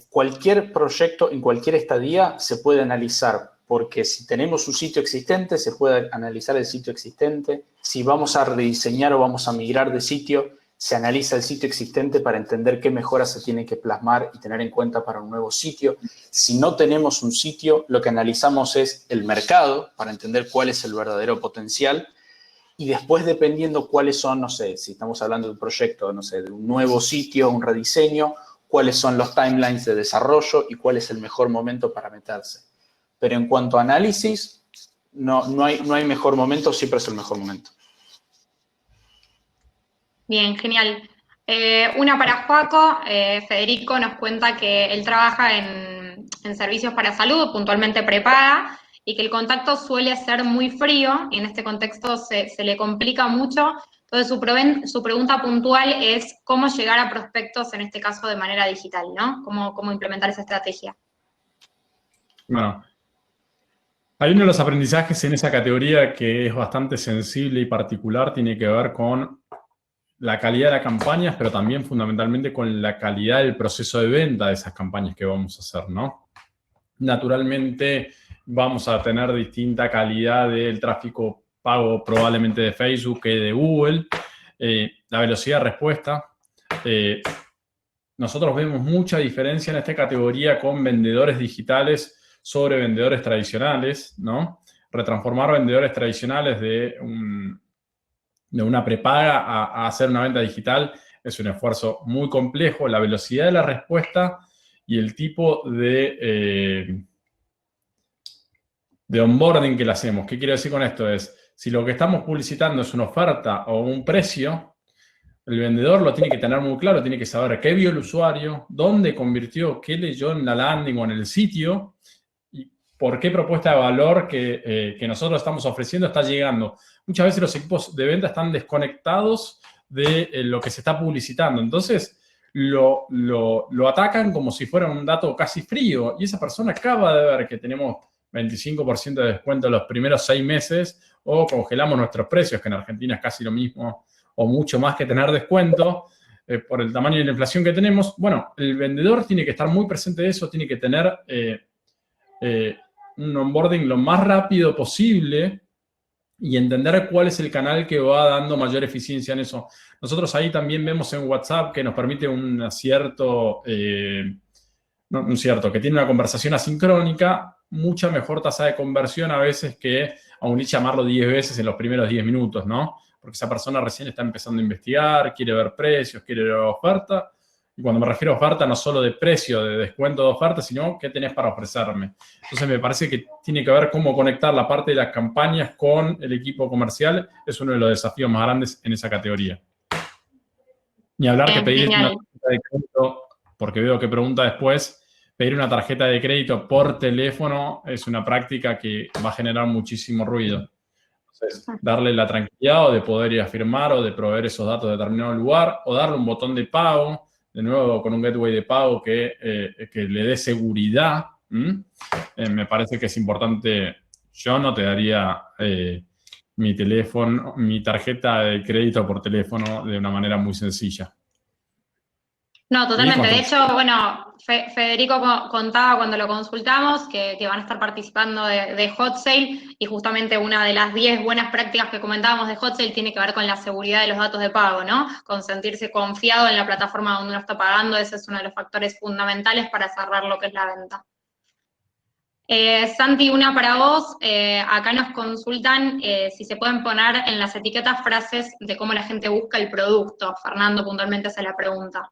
Cualquier proyecto en cualquier estadía se puede analizar, porque si tenemos un sitio existente, se puede analizar el sitio existente. Si vamos a rediseñar o vamos a migrar de sitio, se analiza el sitio existente para entender qué mejoras se tienen que plasmar y tener en cuenta para un nuevo sitio. Si no tenemos un sitio, lo que analizamos es el mercado para entender cuál es el verdadero potencial. Y después, dependiendo cuáles son, no sé, si estamos hablando de un proyecto, no sé, de un nuevo sitio, un rediseño, cuáles son los timelines de desarrollo y cuál es el mejor momento para meterse. Pero en cuanto a análisis, no hay mejor momento, siempre es el mejor momento. Bien, genial. Una para Joaco. Federico nos cuenta que él trabaja en servicios para salud, puntualmente prepaga, y que el contacto suele ser muy frío, y en este contexto se le complica mucho. Entonces, su pregunta puntual es cómo llegar a prospectos, en este caso de manera digital, ¿no? Cómo implementar esa estrategia. Bueno, hay uno de los aprendizajes en esa categoría que es bastante sensible y particular, tiene que ver con la calidad de las campañas, pero también fundamentalmente con la calidad del proceso de venta de esas campañas que vamos a hacer, ¿no? Naturalmente vamos a tener distinta calidad del tráfico pago probablemente de Facebook que de Google. La velocidad de respuesta. Nosotros vemos mucha diferencia en esta categoría con vendedores digitales sobre vendedores tradicionales, ¿no? Retransformar vendedores tradicionales de una prepaga a hacer una venta digital es un esfuerzo muy complejo. La velocidad de la respuesta y el tipo de onboarding que le hacemos. ¿Qué quiero decir con esto? Es, si lo que estamos publicitando es una oferta o un precio, el vendedor lo tiene que tener muy claro, tiene que saber qué vio el usuario, dónde convirtió, qué leyó en la landing o en el sitio y por qué propuesta de valor que nosotros estamos ofreciendo está llegando. Muchas veces los equipos de venta están desconectados de lo que se está publicitando. Entonces, lo atacan como si fuera un dato casi frío y esa persona acaba de ver que tenemos 25% de descuento los primeros 6 meses o congelamos nuestros precios, que en Argentina es casi lo mismo o mucho más que tener descuento por el tamaño de la inflación que tenemos. Bueno, el vendedor tiene que estar muy presente de eso, tiene que tener un onboarding lo más rápido posible y entender cuál es el canal que va dando mayor eficiencia en eso. Nosotros ahí también vemos en WhatsApp que nos permite que tiene una conversación asincrónica, mucha mejor tasa de conversión a veces que a un lead llamarlo 10 veces en los primeros 10 minutos, ¿no? Porque esa persona recién está empezando a investigar, quiere ver precios, quiere ver oferta. Y cuando me refiero a oferta, no solo de precio, de descuento de oferta, sino qué tenés para ofrecerme. Entonces me parece que tiene que ver cómo conectar la parte de las campañas con el equipo comercial. Es uno de los desafíos más grandes en esa categoría. Ni hablar que pedir una tarjeta de crédito, porque veo que pregunta después, pedir una tarjeta de crédito por teléfono es una práctica que va a generar muchísimo ruido. Entonces, darle la tranquilidad o de poder ir a firmar o de proveer esos datos de determinado lugar o darle un botón de pago, de nuevo con un gateway de pago que le dé seguridad. Me parece que es importante. Yo no te daría mi tarjeta de crédito por teléfono de una manera muy sencilla. No, totalmente. De hecho, bueno, Federico contaba cuando lo consultamos que van a estar participando de Hot Sale y justamente una de las 10 buenas prácticas que comentábamos de Hot Sale tiene que ver con la seguridad de los datos de pago, ¿no? Con sentirse confiado en la plataforma donde uno está pagando, ese es uno de los factores fundamentales para cerrar lo que es la venta. Santi, una para vos. Acá nos consultan si se pueden poner en las etiquetas frases de cómo la gente busca el producto. Fernando puntualmente hace la pregunta.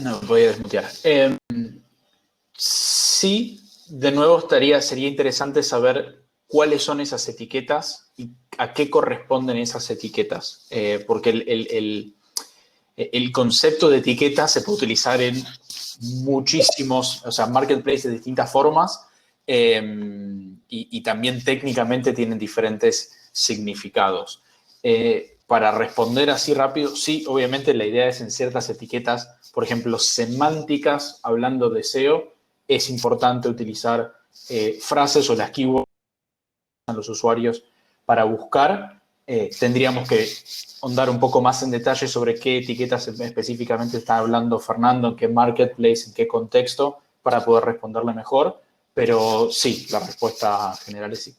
No, voy a desmutear. Sí, de nuevo sería interesante saber cuáles son esas etiquetas y a qué corresponden esas etiquetas. Porque el concepto de etiqueta se puede utilizar en muchísimos, marketplaces de distintas formas y también técnicamente tienen diferentes significados. Para responder así rápido, sí, obviamente la idea es en ciertas etiquetas, por ejemplo, semánticas, hablando de SEO, es importante utilizar frases o las keywords que usan los usuarios para buscar. Tendríamos que ahondar un poco más en detalle sobre qué etiquetas específicamente está hablando Fernando, en qué marketplace, en qué contexto, para poder responderle mejor. Pero sí, la respuesta general es sí.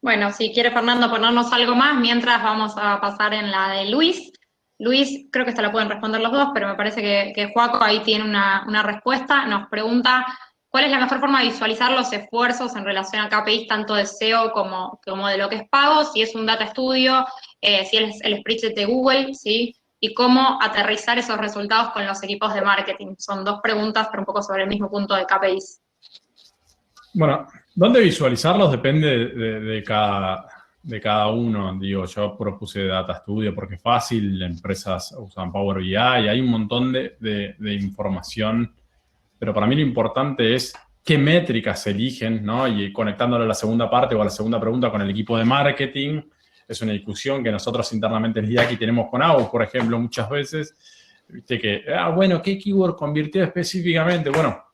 Bueno, si quiere Fernando ponernos algo más, mientras vamos a pasar en la de Luis. Luis, creo que esta la pueden responder los dos, pero me parece que Joaco ahí tiene una respuesta. Nos pregunta, ¿cuál es la mejor forma de visualizar los esfuerzos en relación a KPIs, tanto de SEO como de lo que es pago? Si es un data studio, si es el spreadsheet de Google, ¿sí? Y cómo aterrizar esos resultados con los equipos de marketing. Son dos preguntas, pero un poco sobre el mismo punto de KPIs. Bueno, ¿dónde visualizarlos? Depende de cada uno. Digo, yo propuse Data Studio porque es fácil, empresas usan Power BI y hay un montón de información, pero para mí lo importante es qué métricas se eligen, ¿no? Y conectándolo a la segunda parte o a la segunda pregunta con el equipo de marketing, es una discusión que nosotros internamente en Yaki tenemos con AU, por ejemplo, muchas veces. Viste que, bueno, ¿qué keyword convirtió específicamente? Bueno,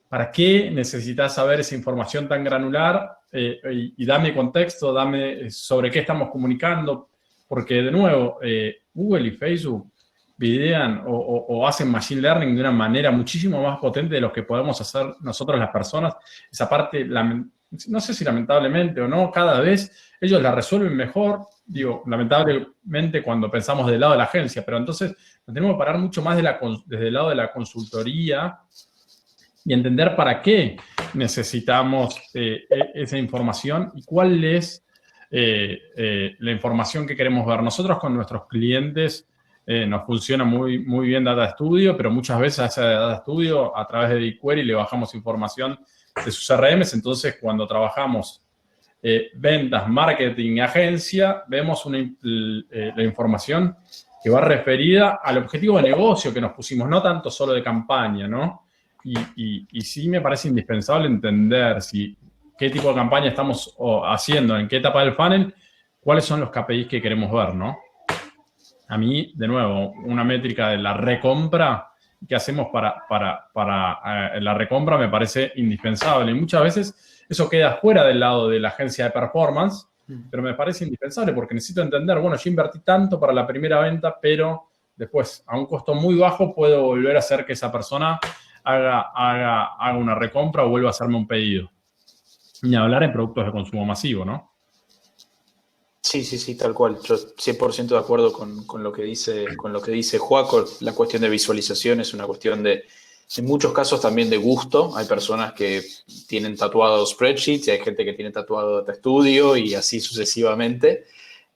¿para qué necesitas saber esa información tan granular? Y dame contexto, dame sobre qué estamos comunicando, porque de nuevo, Google y Facebook videan o hacen machine learning de una manera muchísimo más potente de lo que podemos hacer nosotros las personas. Esa parte, no sé si lamentablemente o no, cada vez ellos la resuelven mejor. Digo, lamentablemente cuando pensamos del lado de la agencia, pero entonces nos tenemos que parar mucho más desde el lado de la consultoría y entender para qué necesitamos esa información y cuál es la información que queremos ver. Nosotros con nuestros clientes nos funciona muy, muy bien Data Studio, pero muchas veces a ese Data Studio a través de BigQuery le bajamos información de sus CRMs. Entonces, cuando trabajamos ventas, marketing, agencia, vemos la información que va referida al objetivo de negocio que nos pusimos, no tanto solo de campaña, ¿no? Y sí me parece indispensable entender qué tipo de campaña estamos haciendo, en qué etapa del funnel, cuáles son los KPIs que queremos ver, ¿no? A mí, de nuevo, una métrica de la recompra que hacemos para la recompra me parece indispensable. Y muchas veces eso queda fuera del lado de la agencia de performance, pero me parece indispensable porque necesito entender, bueno, yo invertí tanto para la primera venta, pero después, a un costo muy bajo, puedo volver a hacer que esa persona haga una recompra o vuelva a hacerme un pedido. Ni hablar en productos de consumo masivo, ¿no? Sí, tal cual. Yo 100% de acuerdo con lo que dice Joaco. La cuestión de visualización es una cuestión en muchos casos también de gusto. Hay personas que tienen tatuado spreadsheets y hay gente que tiene tatuado Data Studio y así sucesivamente.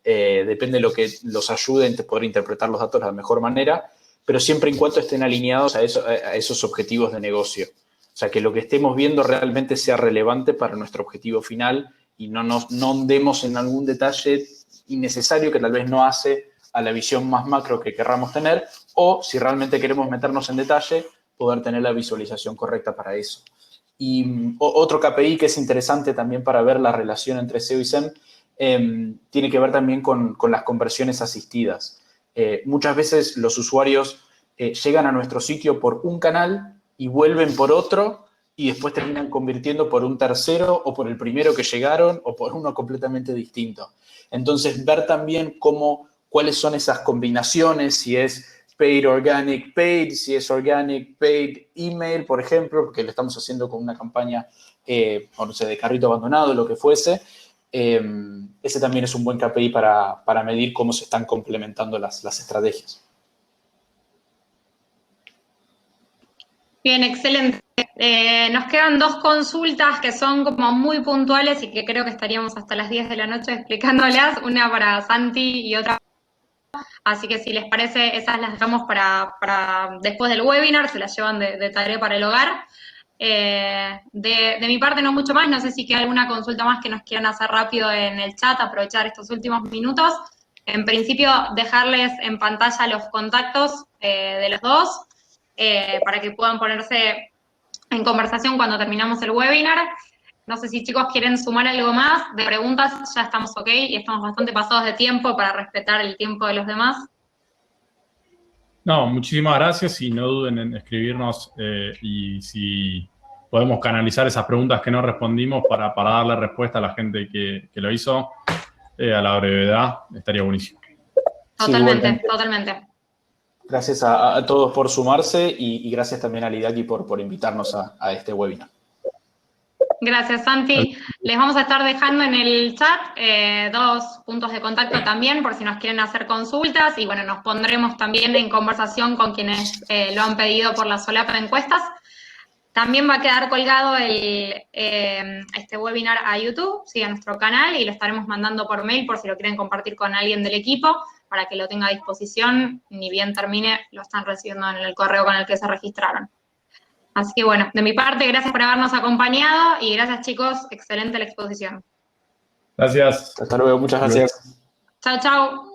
Depende de lo que los ayude a poder interpretar los datos de la mejor manera, pero siempre y cuando estén alineados a esos objetivos de negocio. O sea, que lo que estemos viendo realmente sea relevante para nuestro objetivo final y no andemos en algún detalle innecesario que tal vez no hace a la visión más macro que querramos tener, o si realmente queremos meternos en detalle, poder tener la visualización correcta para eso. Y otro KPI que es interesante también para ver la relación entre SEO y SEM tiene que ver también con las conversiones asistidas. Muchas veces los usuarios llegan a nuestro sitio por un canal y vuelven por otro y después terminan convirtiendo por un tercero o por el primero que llegaron o por uno completamente distinto. Entonces, ver también cuáles son esas combinaciones, si es paid organic paid, si es organic paid email, por ejemplo, porque lo estamos haciendo con una campaña, o no sé, de carrito abandonado, lo que fuese. Ese también es un buen KPI para medir cómo se están complementando las estrategias. Bien, excelente. Nos quedan 2 consultas que son como muy puntuales y que creo que estaríamos hasta las 10 de la noche explicándolas, una para Santi y otra. Así que si les parece, esas las dejamos para después del webinar, se las llevan de tarea para el hogar. De mi parte no mucho más, no sé si queda alguna consulta más que nos quieran hacer rápido en el chat, aprovechar estos últimos minutos. En principio, dejarles en pantalla los contactos de los dos, para que puedan ponerse en conversación cuando terminamos el webinar. No sé si chicos quieren sumar algo más de preguntas, ya estamos ok y estamos bastante pasados de tiempo para respetar el tiempo de los demás. No, muchísimas gracias y no duden en escribirnos y si podemos canalizar esas preguntas que no respondimos para darle respuesta a la gente que lo hizo a la brevedad, estaría buenísimo. Totalmente, Sí, totalmente. Gracias a todos por sumarse y gracias también a Lidaki por invitarnos a este webinar. Gracias, Santi. Les vamos a estar dejando en el chat 2 puntos de contacto también por si nos quieren hacer consultas y bueno, nos pondremos también en conversación con quienes lo han pedido por la solapa de encuestas. También va a quedar colgado este webinar a YouTube, sí, a nuestro canal, y lo estaremos mandando por mail por si lo quieren compartir con alguien del equipo, para que lo tenga a disposición, ni bien termine, lo están recibiendo en el correo con el que se registraron. Así que bueno, de mi parte, gracias por habernos acompañado y gracias chicos, excelente la exposición. Gracias. Hasta luego, muchas gracias. Chau, chau.